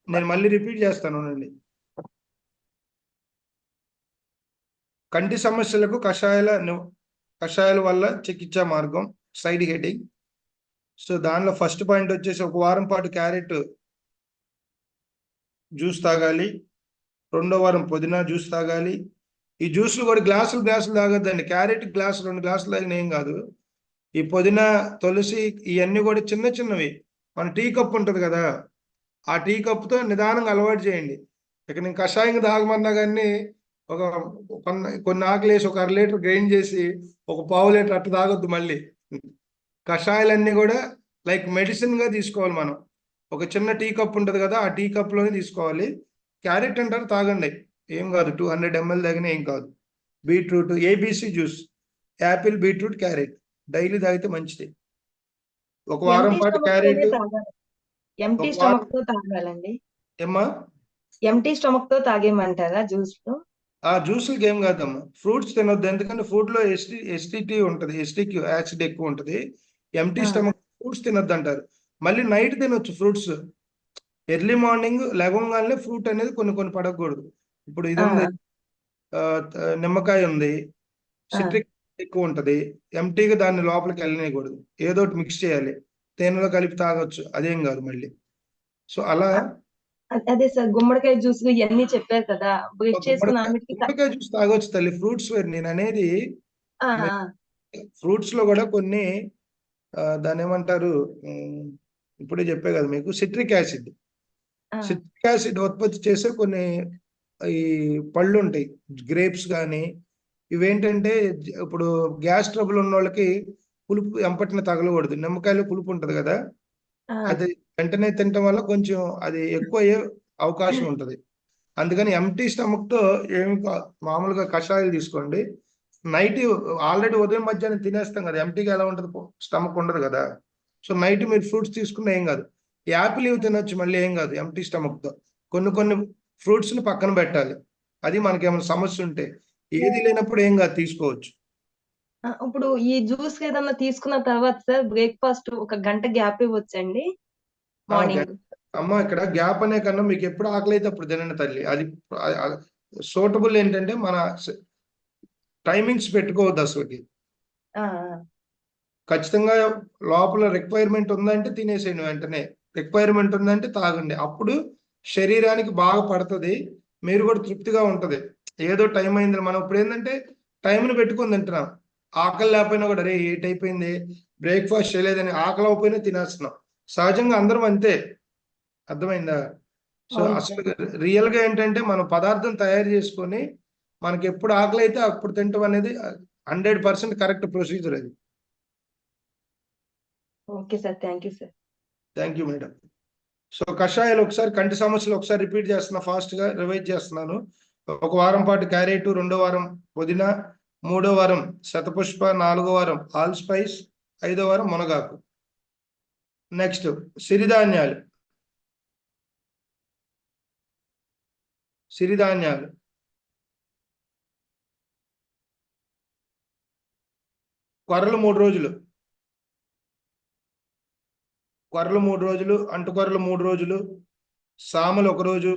నేను మళ్ళీ రిపీట్ చేస్తాను అండి. కంటి సమస్యలకు కషాయాల వల్ల చికిత్సా మార్గం, సైడ్ హెడ్డింగ్. సో దానిలో ఫస్ట్ పాయింట్ వచ్చేసి 1 వారం పాటు క్యారెట్ జ్యూస్ తాగాలి. 2వ వారం పుదీనా జ్యూస్ తాగాలి. ఈ జ్యూస్లు కూడా గ్లాసులు తాగొద్దండి. క్యారెట్ గ్లాసు 2 గ్లాసులు తాగిన ఏం కాదు. ఈ పుదీనా, తులసి ఇవన్నీ కూడా చిన్నవి. మన టీ కప్ ఉంటుంది కదా, ఆ టీ కప్తో నిదానంగా అలవాటు చేయండి. ఇక నేను కషాయంగా తాగమన్నా కానీ కొన్ని ఆకులు వేసి 1 లీటర్ గ్రైండ్ చేసి 1 పావు లీటర్ అట్టు తాగొద్దు. మళ్ళీ కషాయాలన్నీ కూడా లైక్ మెడిసిన్ గా తీసుకోవాలి. మనం ఒక చిన్న టీ కప్ ఉంటుంది కదా, ఆ టీ కప్ లోనే తీసుకోవాలి. క్యారెట్ అంటారు, తాగండి, ఏం కాదు, 200 ml తగిన ఏం కాదు. Beetroot, ABC juice, apple, beetroot, carrot daily తాగితే మంచిది. ఒక వారం పాటు క్యారెట్, ఎంటీ ఒక స్టమక్ వారం తో తాగాలండి. ఏమ్మా ఎంటీ స్టమక్ తో తాగేయమంటారా జ్యూస్ లో? ఆ జ్యూసులకి ఏం కాదమ్మా, ఫ్రూట్స్ తినొద్దు, ఎందుకంటే ఫ్రూట్ లో ఎస్టిటీ ఉంటుంది, ఎస్టిక్యూ యాసిడ్ ఎక్కువ ఉంటుంది. ఎంటీ స్టమక్ ఫ్రూట్స్ తినొద్దు అంటారు. మళ్ళీ నైట్ తినొచ్చు ఫ్రూట్స్, ఎర్లీ మార్నింగ్ లెగంగానే ఫ్రూట్ అనేది కొన్ని పడకూడదు. ఇప్పుడు ఇది ఉంది, నిమ్మకాయ ఉంది, సిట్రిక్ ఎక్కువ ఉంటది, ఎంటీగా దాన్ని లోపలికి వెళ్ళనేయకూడదు, ఏదో ఒకటి మిక్స్ చేయాలి, తేనెలో కలిపి తాగొచ్చు, అదేం కాదు మళ్ళీ. సో అలా అదే సార్, గుమ్మడికాయ జ్యూస్ ఇవన్నీ చెప్పారు కదా, బ్రేక్ చేసుకుని గుమ్మడికాయ జ్యూస్ తాగొచ్చు తల్లి, ఫ్రూట్స్ వేరు. నేను అనేది ఫ్రూట్స్ లో కూడా కొన్ని దాని ఏమంటారు, ఇప్పుడే చెప్పే కదా మీకు, సిట్రిక్ యాసిడ్. సిట్రిక్ యాసిడ్ ఉత్పత్తి చేసే కొన్ని ఈ పళ్ళు ఉంటాయి, గ్రేప్స్ కానీ, ఇవేంటంటే ఇప్పుడు గ్యాస్ ట్రబుల్ ఉన్న వాళ్ళకి పులుపు ఎంపటిన తగలకూడదు. నిమ్మకాయలో పులుపు ఉంటది కదా, అది వెంటనే తినటం వల్ల కొంచెం అది ఎక్కువ అయ్యే అవకాశం ఉంటది. అందుకని ఎంటీ స్టమక్ తో ఏమి మామూలుగా కషాయాలు తీసుకోండి. నైట్ ఆల్రెడీ ఉదయం మధ్యాహ్నం తినేస్తాం కదా, ఎంటీగా ఎలా ఉంటది, స్టమక్ ఉండదు కదా. సో నైట్ మీరు ఫ్రూట్స్ తీసుకున్న ఏం కాదు, యాపిల్ ఇవి తినొచ్చు, మళ్ళీ ఏం కాదు ఎంటీ స్టమక్ తో. కొన్ని ఫ్రూట్స్ ని పక్కన పెట్టాలి, అది మనకి ఏమైనా సమస్య ఉంటే. ఏది లేనప్పుడు ఏం కాదు, తీసుకోవచ్చు. ఇప్పుడు ఈ జ్యూస్ ఏదన్నా తీసుకున్న తర్వాత సార్ బ్రేక్ఫాస్ట్ ఒక గంట గ్యాప్ ఇవ్వచ్చండి మార్నింగ్? అమ్మ ఇక్కడ గ్యాప్ అనే కన్నా మీకు ఎప్పుడు ఆకలి అయితే అప్పుడు తినండి తల్లి. అది సూటబుల్ ఏంటంటే మన టైమింగ్స్ పెట్టుకోవద్దు అసలుకి. ఖచ్చితంగా లోపల రిక్వైర్మెంట్ ఉందంటే తినేసేయండి, వెంటనే రిక్వైర్మెంట్ ఉందంటే తాగండి, అప్పుడు శరీరానికి బాగా పడుతుంది, మీరు కూడా తృప్తిగా ఉంటది. ఏదో టైం అయింది, మనం ఇప్పుడు ఏంటంటే టైంని పెట్టుకొని తింటున్నాం, ఆకలి లేకపోయినా కూడా రే ఏట్ అయిపోయింది, బ్రేక్ఫాస్ట్ చేయలేదని ఆకలి అయిపోయినా తినేస్తున్నాం. సహజంగా అందరం అంతే, అర్థమైందా? సో అసలు రియల్ గా ఏంటంటే మనం పదార్థం తయారు చేసుకొని మనకి ఎప్పుడు ఆకలి అయితే అప్పుడు తింటాం అనేది 100% కరెక్ట్ ప్రొసీజర్ అది. Okay sir, thank you sir. Thank you madam. So కషాయాలు ఒకసారి, కంటి సమస్యలు ఒకసారి రిపీట్ చేస్తున్నా, ఫాస్ట్ గా రివైజ్ చేస్తున్నాను. ఒక వారం పాటు క్యారెట్, 2వ వారం పుదీనా, 3వ వారం శతపుష్ప, 4వ వారం ఆల్ స్పైస్, 5వ వారం మునగాకు. నెక్స్ట్ సిరిధాన్యాలు. కొర్రలు 3 రోజులు, అంటుకొర్రలు 3 రోజులు, సామలు 1 రోజు,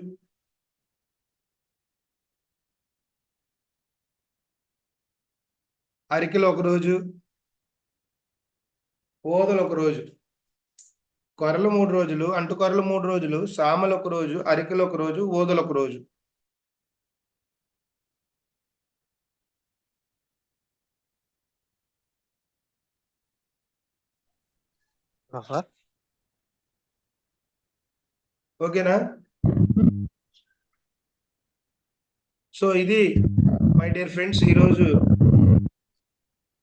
అరికెలు 1 రోజు, ఓదలు 1 రోజు. కొర్రలు 3 రోజులు, అంటుకొర్రలు 3 రోజులు, సామలు 1 రోజు, అరికెలు 1 రోజు, ఓదలు 1 రోజు. ఓకేనా? సో ఇది మై డియర్ ఫ్రెండ్స్, ఈరోజు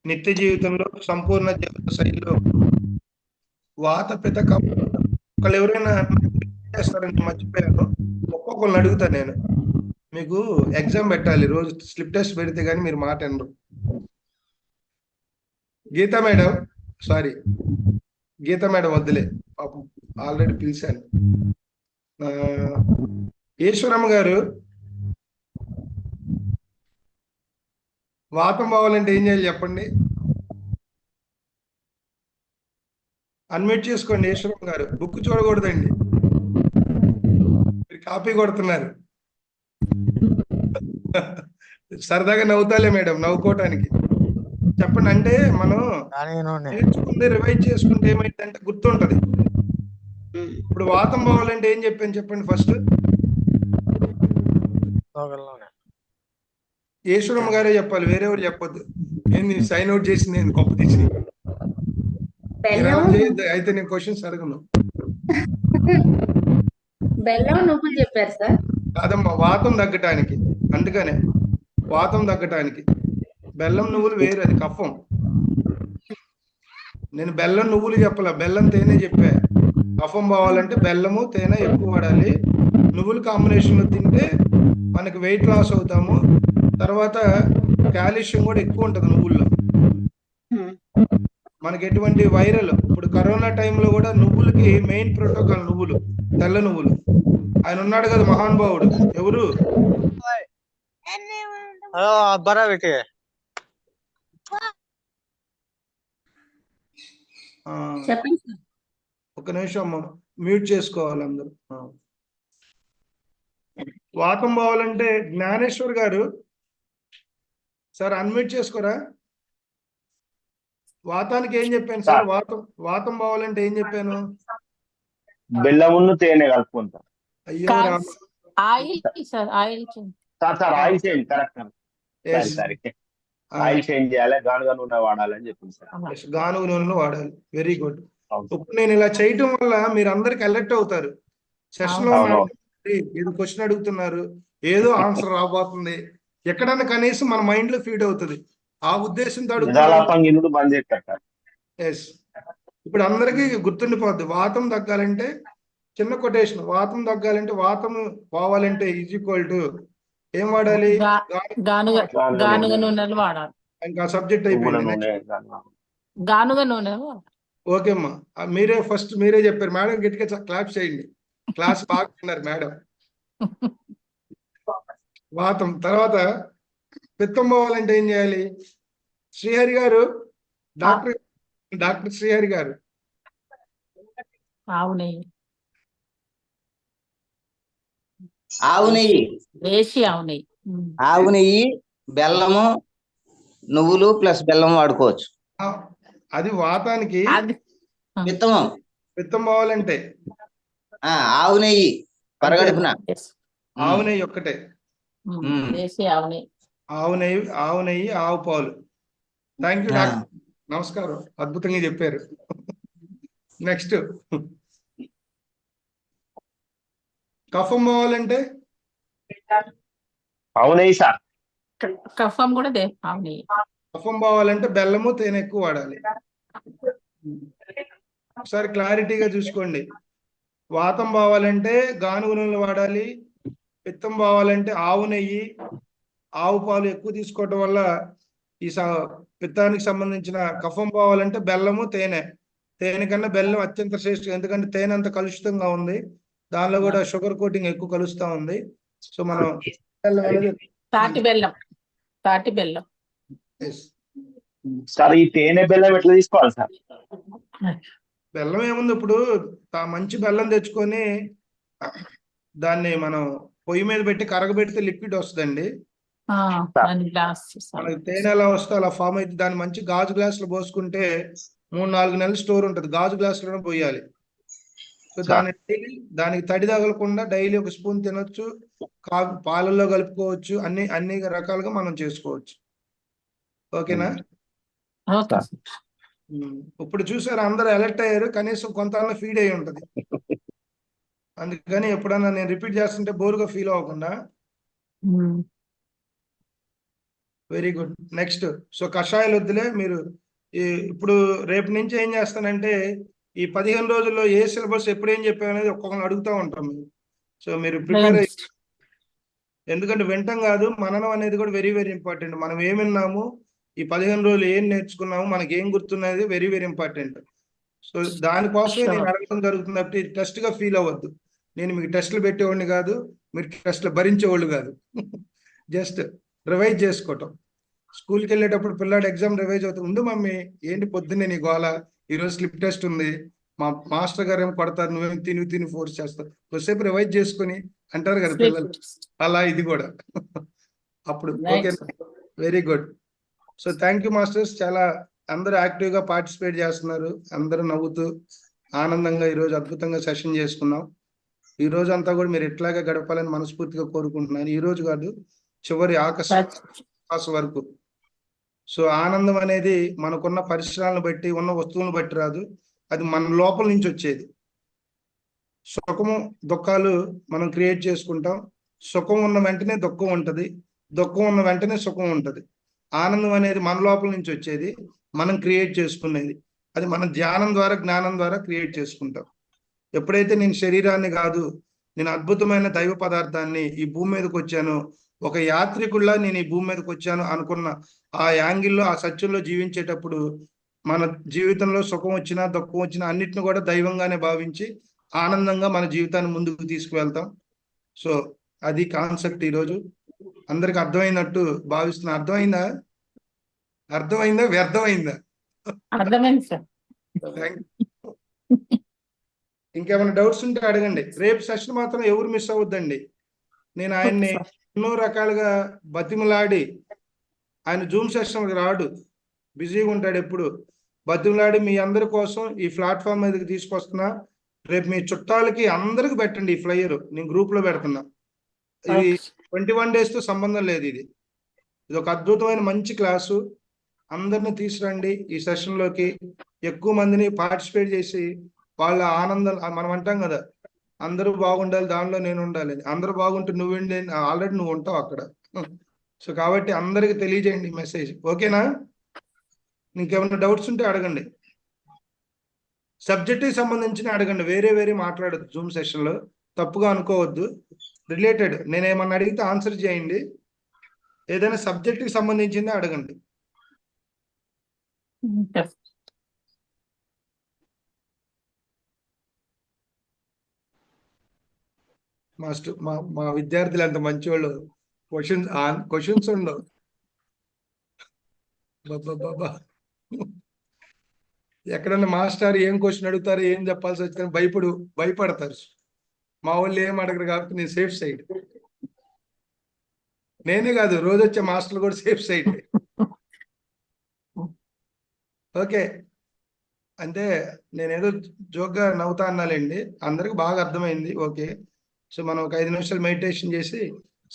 నిత్య జీవితంలో సంపూర్ణ జీవిత శైలిలో వాత పిత కఫ. ఒకళ్ళు ఎవరైనా చేస్తారని మర్చిపోయాను, ఒక్కొక్కరిని అడుగుతా నేను. మీకు ఎగ్జామ్ పెట్టాలి, రోజు స్లిప్ టెస్ట్ పెడితే కానీ మీరు మాట అనరు. గీతా మేడం వద్దులే, పాపం ఆల్రెడీ పిలిచాను. ఈశ్వరమ్మ గారు, వాతం పోవాలంటే ఏం చేయాలి చెప్పండి? అన్మ్యూట్ చేసుకోండి ఈశ్వరమ్మ గారు. బుక్ చూడకూడదండి, మీరు కాపీ కొడుతున్నారు. సరదాగా నవ్వుతాలే మేడం, నవ్వుకోవటానికి చెప్పండి. అంటే మనం నేర్చుకుంటే రివైజ్ చేసుకుంటే ఏమైందంటే గుర్తుంటది. ఇప్పుడు వాతం పోవాలంటే ఏం చెప్పాను చెప్పండి ఫస్ట్? ఈశ్వరమ్మ గారే చెప్పాలి, వేరేవారు చెప్పొద్దు. ఏంది సైన్ అవుట్ చేసి నేను గొప్ప తీసి అయితే నేను క్వశ్చన్స్ అడగను. బెల్లం నువ్వులు చెప్పారు సార్. కాదమ్మా, వాతం తగ్గటానికి, అందుకనే వాతం తగ్గటానికి. బెల్లం నువ్వులు వేరు, అది కఫం. నేను బెల్లం నువ్వులు చెప్పాల, బెల్లం తేనె చెప్పా. కఫం పోవాలంటే బెల్లము తేనె ఎక్కువ వాడాలి. నువ్వుల కాంబినేషన్లో తింటే మనకి వెయిట్ లాస్ అవుతాము. తర్వాత కాల్షియం కూడా ఎక్కువ ఉంటుంది నువ్వుల్లో. మనకి ఎటువంటి వైరల్ ఇప్పుడు కరోనా టైంలో కూడా నువ్వులకి మెయిన్ ప్రోటోకాల్ నువ్వులు, తెల్ల నువ్వులు. ఆయన ఉన్నాడు కదా మహానుభావుడు, ఎవరు? చెప్పండి సార్. ఒక నిమిషం మ్యూట్ చేసుకోవాలి అందరూ. వాతం పోవాలంటే జ్ఞానేశ్వర్ గారు సార్ అన్మ్యూట్ చేసుకోరా. వాతానికి ఏం చెప్పాను సార్? వాతం పోవాలంటే ఏం చెప్పాను? బెల్లమును తేనె కలుపుకుంటాం. అయ్యో Rama. Oil sir, oil sir oil change correct. సరే ఆయిల్ చేంజ్ చేయాలి, గానుగ నూనె వాడాలని చెప్పింది సార్. గానుగ నూనెలో వాడాలి. Very good. ఇప్పుడు నేను ఇలా చేయటం వల్ల మీరు అందరికి అలర్ట్ అవుతారు. సెషన్ లో ఏదో క్వశ్చన్ అడుగుతున్నారు, ఏదో ఆన్సర్ రాబోతుంది, ఎక్కడన్నా కనీసం మన మైండ్ లో ఫీడ్ అవుతుంది. ఆ ఉద్దేశంతో అడుగుతున్నారు. ఎస్, ఇప్పుడు అందరికీ గుర్తుండిపోద్ది. వాతం తగ్గాలంటే చిన్న కొటేషన్, వాతం తగ్గాలంటే వాతం పోవాలంటే ఈజ్ ఈక్వల్ టు ఏం వాడాలి? గానుగ నూనెలు వాడాలి. ఇంకా సబ్జెక్ట్ అయిపోయింది. గానుగ నూనె. ఓకే అమ్మా, మీరే ఫస్ట్ మీరే చెప్పారు మేడం, గట్టిగా క్లాప్ చేయండి. క్లాస్ బాగున్నారు మేడం. వాతం తర్వాత పిత్తం పోవాలంటే ఏం చేయాలి? శ్రీహరి గారు, డాక్టర్ శ్రీహరి గారు. ఆవు నెయ్యి. ఆవు నెయ్యి, దేశీ ఆవు నెయ్యి. ఆవు నెయ్యి, బెల్లము, నువ్వులు ప్లస్ బెల్లం వాడుకోవచ్చు. అది వాతానికి. పిత్తం పోవాలంటే ఆవు నెయ్యి పరగడుపున. ఆవు నెయ్యి ఒక్కటే. దేశీ ఆవు నెయ్యి. ఆవు నెయ్యి, ఆవు పాలు. థ్యాంక్ యూ డాక్టర్, నమస్కారం, అద్భుతంగా చెప్పారు. నెక్స్ట్ కఫం పోవాలంటే అవునయ్యి సార్. కఫం కూడా ఆవు నెయ్యి. కఫం పోవాలంటే బెల్లము తేనె ఎక్కువ వాడాలి. ఒకసారి క్లారిటీగా చూసుకోండి. వాతం పోవాలంటే గానుగ నూనెలు వాడాలి. పిత్తం పోవాలంటే ఆవు నెయ్యి, ఆవు పాలు ఎక్కువ తీసుకోవటం వల్ల ఈ పిత్తానికి సంబంధించిన. కఫం పోవాలంటే బెల్లము తేనె. తేనె కన్నా బెల్లం అత్యంత శ్రేష్టం, ఎందుకంటే తేనె అంత కలుషితంగా ఉంది, దానిలో కూడా షుగర్ కోటింగ్ ఎక్కువ కలుస్తా ఉంది. సో మనం తాటి బెల్లం. సార్ ఈ తేనె బెల్లం ఎట్లా తీసుకోవాలి సార్? బెల్లం ఏముంది, ఇప్పుడు మంచి బెల్లం తెచ్చుకొని దాన్ని మనం పొయ్యి మీద పెట్టి కరగబెడితే లిక్విడ్ వస్తుందండి. మనకి తేనె ఎలా వస్తే అలా ఫామ్ అయితే దాన్ని మంచి గాజు గ్లాసులో పోసుకుంటే 3-4 నెలలు స్టోర్ ఉంటుంది. గాజు గ్లాసులోనే పోయాలి. సో దానికి తడి తగలకుండా డైలీ ఒక స్పూన్ తినొచ్చు, పాలల్లో కలుపుకోవచ్చు, అన్ని రకాలుగా మనం చేసుకోవచ్చు. ఓకేనా? ఇప్పుడు చూసారు అందరూ అలర్ట్ అయ్యారు, కనీసం కొంత ఫీడ్ అయ్యి ఉంటది. అందుకని ఎప్పుడన్నా నేను రిపీట్ చేస్తుంటే బోరుగా ఫీల్ అవ్వకుండా. Very good. నెక్స్ట్, సో కషాయాలు వద్దులే. మీరు ఇప్పుడు రేపు నుంచి ఏం చేస్తానంటే ఈ 15 రోజుల్లో ఏ సిలబస్ ఎప్పుడు ఏం చెప్పావు అనేది ఒక్కొక్కరిని అడుగుతూ ఉంటాం మీరు. సో మీరు ప్రిపేర్ అయ్యి, ఎందుకంటే వింటాం కాదు, మననం అనేది కూడా వెరీ వెరీ ఇంపార్టెంట్. మనం ఏం విన్నాము, ఈ 15 రోజులు ఏం నేర్చుకున్నాము, మనకి ఏం గుర్తున్నది వెరీ వెరీ ఇంపార్టెంట్. సో దానికోసమే నేను అడగడం జరుగుతుంది. కాబట్టి టెస్ట్ గా ఫీల్ అవ్వద్దు. నేను మీకు టెస్టులు పెట్టేవాడిని కాదు, మీరు టెస్టులు భరించేవాళ్ళు కాదు. జస్ట్ రివైజ్ చేసుకోవటం. స్కూల్కి వెళ్ళేటప్పుడు పిల్లాడు ఎగ్జామ్ రివైజ్ అవుతుంది, ఉండు మమ్మీ ఏంటి పొద్దున్నే నీ గోల, ఈరోజు స్లిప్ టెస్ట్ ఉంది, మా మాస్టర్ గారు ఏమో కొడతారు, నువ్వేం తిని ఫోర్స్ చేస్తావు, కొద్దిసేపు రివైజ్ చేసుకుని అంటారు కదా పిల్లలు. అలా ఇది కూడా అప్పుడు. Okay, very good. So thank you masters. చాలా అందరూ యాక్టివ్ గా పార్టిసిపేట్ చేస్తున్నారు, అందరూ నవ్వుతూ ఆనందంగా ఈరోజు అద్భుతంగా సెషన్ చేసుకున్నాం. ఈ రోజు అంతా కూడా మీరు ఎట్లాగా గడపాలని మనస్ఫూర్తిగా కోరుకుంటున్నాను. ఈ రోజు కాదు, చివరి ఆకాశ వరకు. సో ఆనందం అనేది మనకున్న పరిసరాలను బట్టి, ఉన్న వస్తువులను బట్టి రాదు, అది మన లోపల నుంచి వచ్చేది. సుఖము దుఃఖాలు మనం క్రియేట్ చేసుకుంటాం. సుఖం ఉన్న వెంటనే దుఃఖం ఉంటుంది, దుఃఖం ఉన్న వెంటనే సుఖం ఉంటుంది. ఆనందం అనేది మన లోపల నుంచి వచ్చేది, మనం క్రియేట్ చేసుకునేది. అది మన ధ్యానం ద్వారా, జ్ఞానం ద్వారా క్రియేట్ చేసుకుంటాం. ఎప్పుడైతే నేను శరీరాన్ని కాదు, నేను అద్భుతమైన దైవ పదార్థాన్ని ఈ భూమి మీదకి వచ్చాను, ఒక యాత్రికుల్లా నేను ఈ భూమి మీదకి వచ్చాను అనుకున్న ఆ యాంగిల్లో, ఆ సత్యంలో జీవించేటప్పుడు మన జీవితంలో సుఖం వచ్చినా దుఃఖం వచ్చినా అన్నిటిని కూడా దైవంగానే భావించి ఆనందంగా మన జీవితాన్ని ముందుకు తీసుకువెళ్తాం. సో అది కాన్సెప్ట్ ఈరోజు. అందరికి అర్థమైనట్టు భావిస్తున్నా. అర్థమైందా? వ్యర్థమైందా? అర్థమైంది సార్. ఇంకేమైనా డౌట్స్ ఉంటే అడగండి. రేపు సెషన్ మాత్రం ఎవరు మిస్ అవ్వద్దండి. నేను ఆయన్ని ఎన్నో రకాలుగా బతిమలాడి, ఆయన జూమ్ సెషన్కి రాడు, బిజీగా ఉంటాడు ఎప్పుడు. బతిమలాడి మీ అందరి కోసం ఈ ప్లాట్ఫామ్ మీదకి తీసుకొస్తున్నా. రేపు మీ చుట్టాలకి అందరికి పెట్టండి ఈ ఫ్లైయర్. నేను గ్రూప్ లో పెడుతున్నా. ఇది 21 days తో సంబంధం లేదు. ఇది ఒక అద్భుతమైన మంచి క్లాసు. అందరిని తీసురండి ఈ సెషన్ లోకి. ఎక్కువ మందిని పార్టిసిపేట్ చేసి వాళ్ళ ఆనందం, మనం అంటాం కదా, అందరూ బాగుండాలి, దానిలో నేను ఉండాలి. అందరూ బాగుంటే నువ్వేంటి, ఆల్రెడీ నువ్వు ఉంటావు అక్కడ. సో కాబట్టి అందరికి తెలియజేయండి మెసేజ్. ఓకేనా? ఇంకేమైనా డౌట్స్ ఉంటే అడగండి. సబ్జెక్ట్కి సంబంధించిన అడగండి. వేరే మాట్లాడద్దు జూమ్ సెషన్ లో. తప్పుగా అనుకోవద్దు. రిలేటెడ్ నేనేమన్నా అడిగితే ఆన్సర్ చేయండి. ఏదైనా సబ్జెక్ట్కి సంబంధించిందే అడగండి. మాస్టర్, మా విద్యార్థులు అంత మంచివాళ్ళు. క్వశ్చన్స్ ఉండవు. బాబా ఎక్కడన్నా మాస్టర్ ఏం క్వశ్చన్ అడుగుతారు, ఏం చెప్పాల్సి వచ్చినా భయపడతారు. మా వాళ్ళు ఏం అడగరు కాబట్టి నేను సేఫ్ సైడ్. నేనే కాదు, రోజు వచ్చే మాస్టర్లు కూడా సేఫ్ సైడ్. ఓకే, అంటే నేనేదో జోక్గా నవ్వుతా అన్నాలేండి. అందరికి బాగా అర్థమైంది. ఓకే, సో మనం ఒక 5 నిమిషాలు మెడిటేషన్ చేసి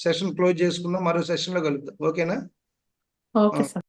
సెషన్ క్లోజ్ చేసుకుందాం. మరో సెషన్లో కలుద్దాం. ఓకేనా? Okay sir.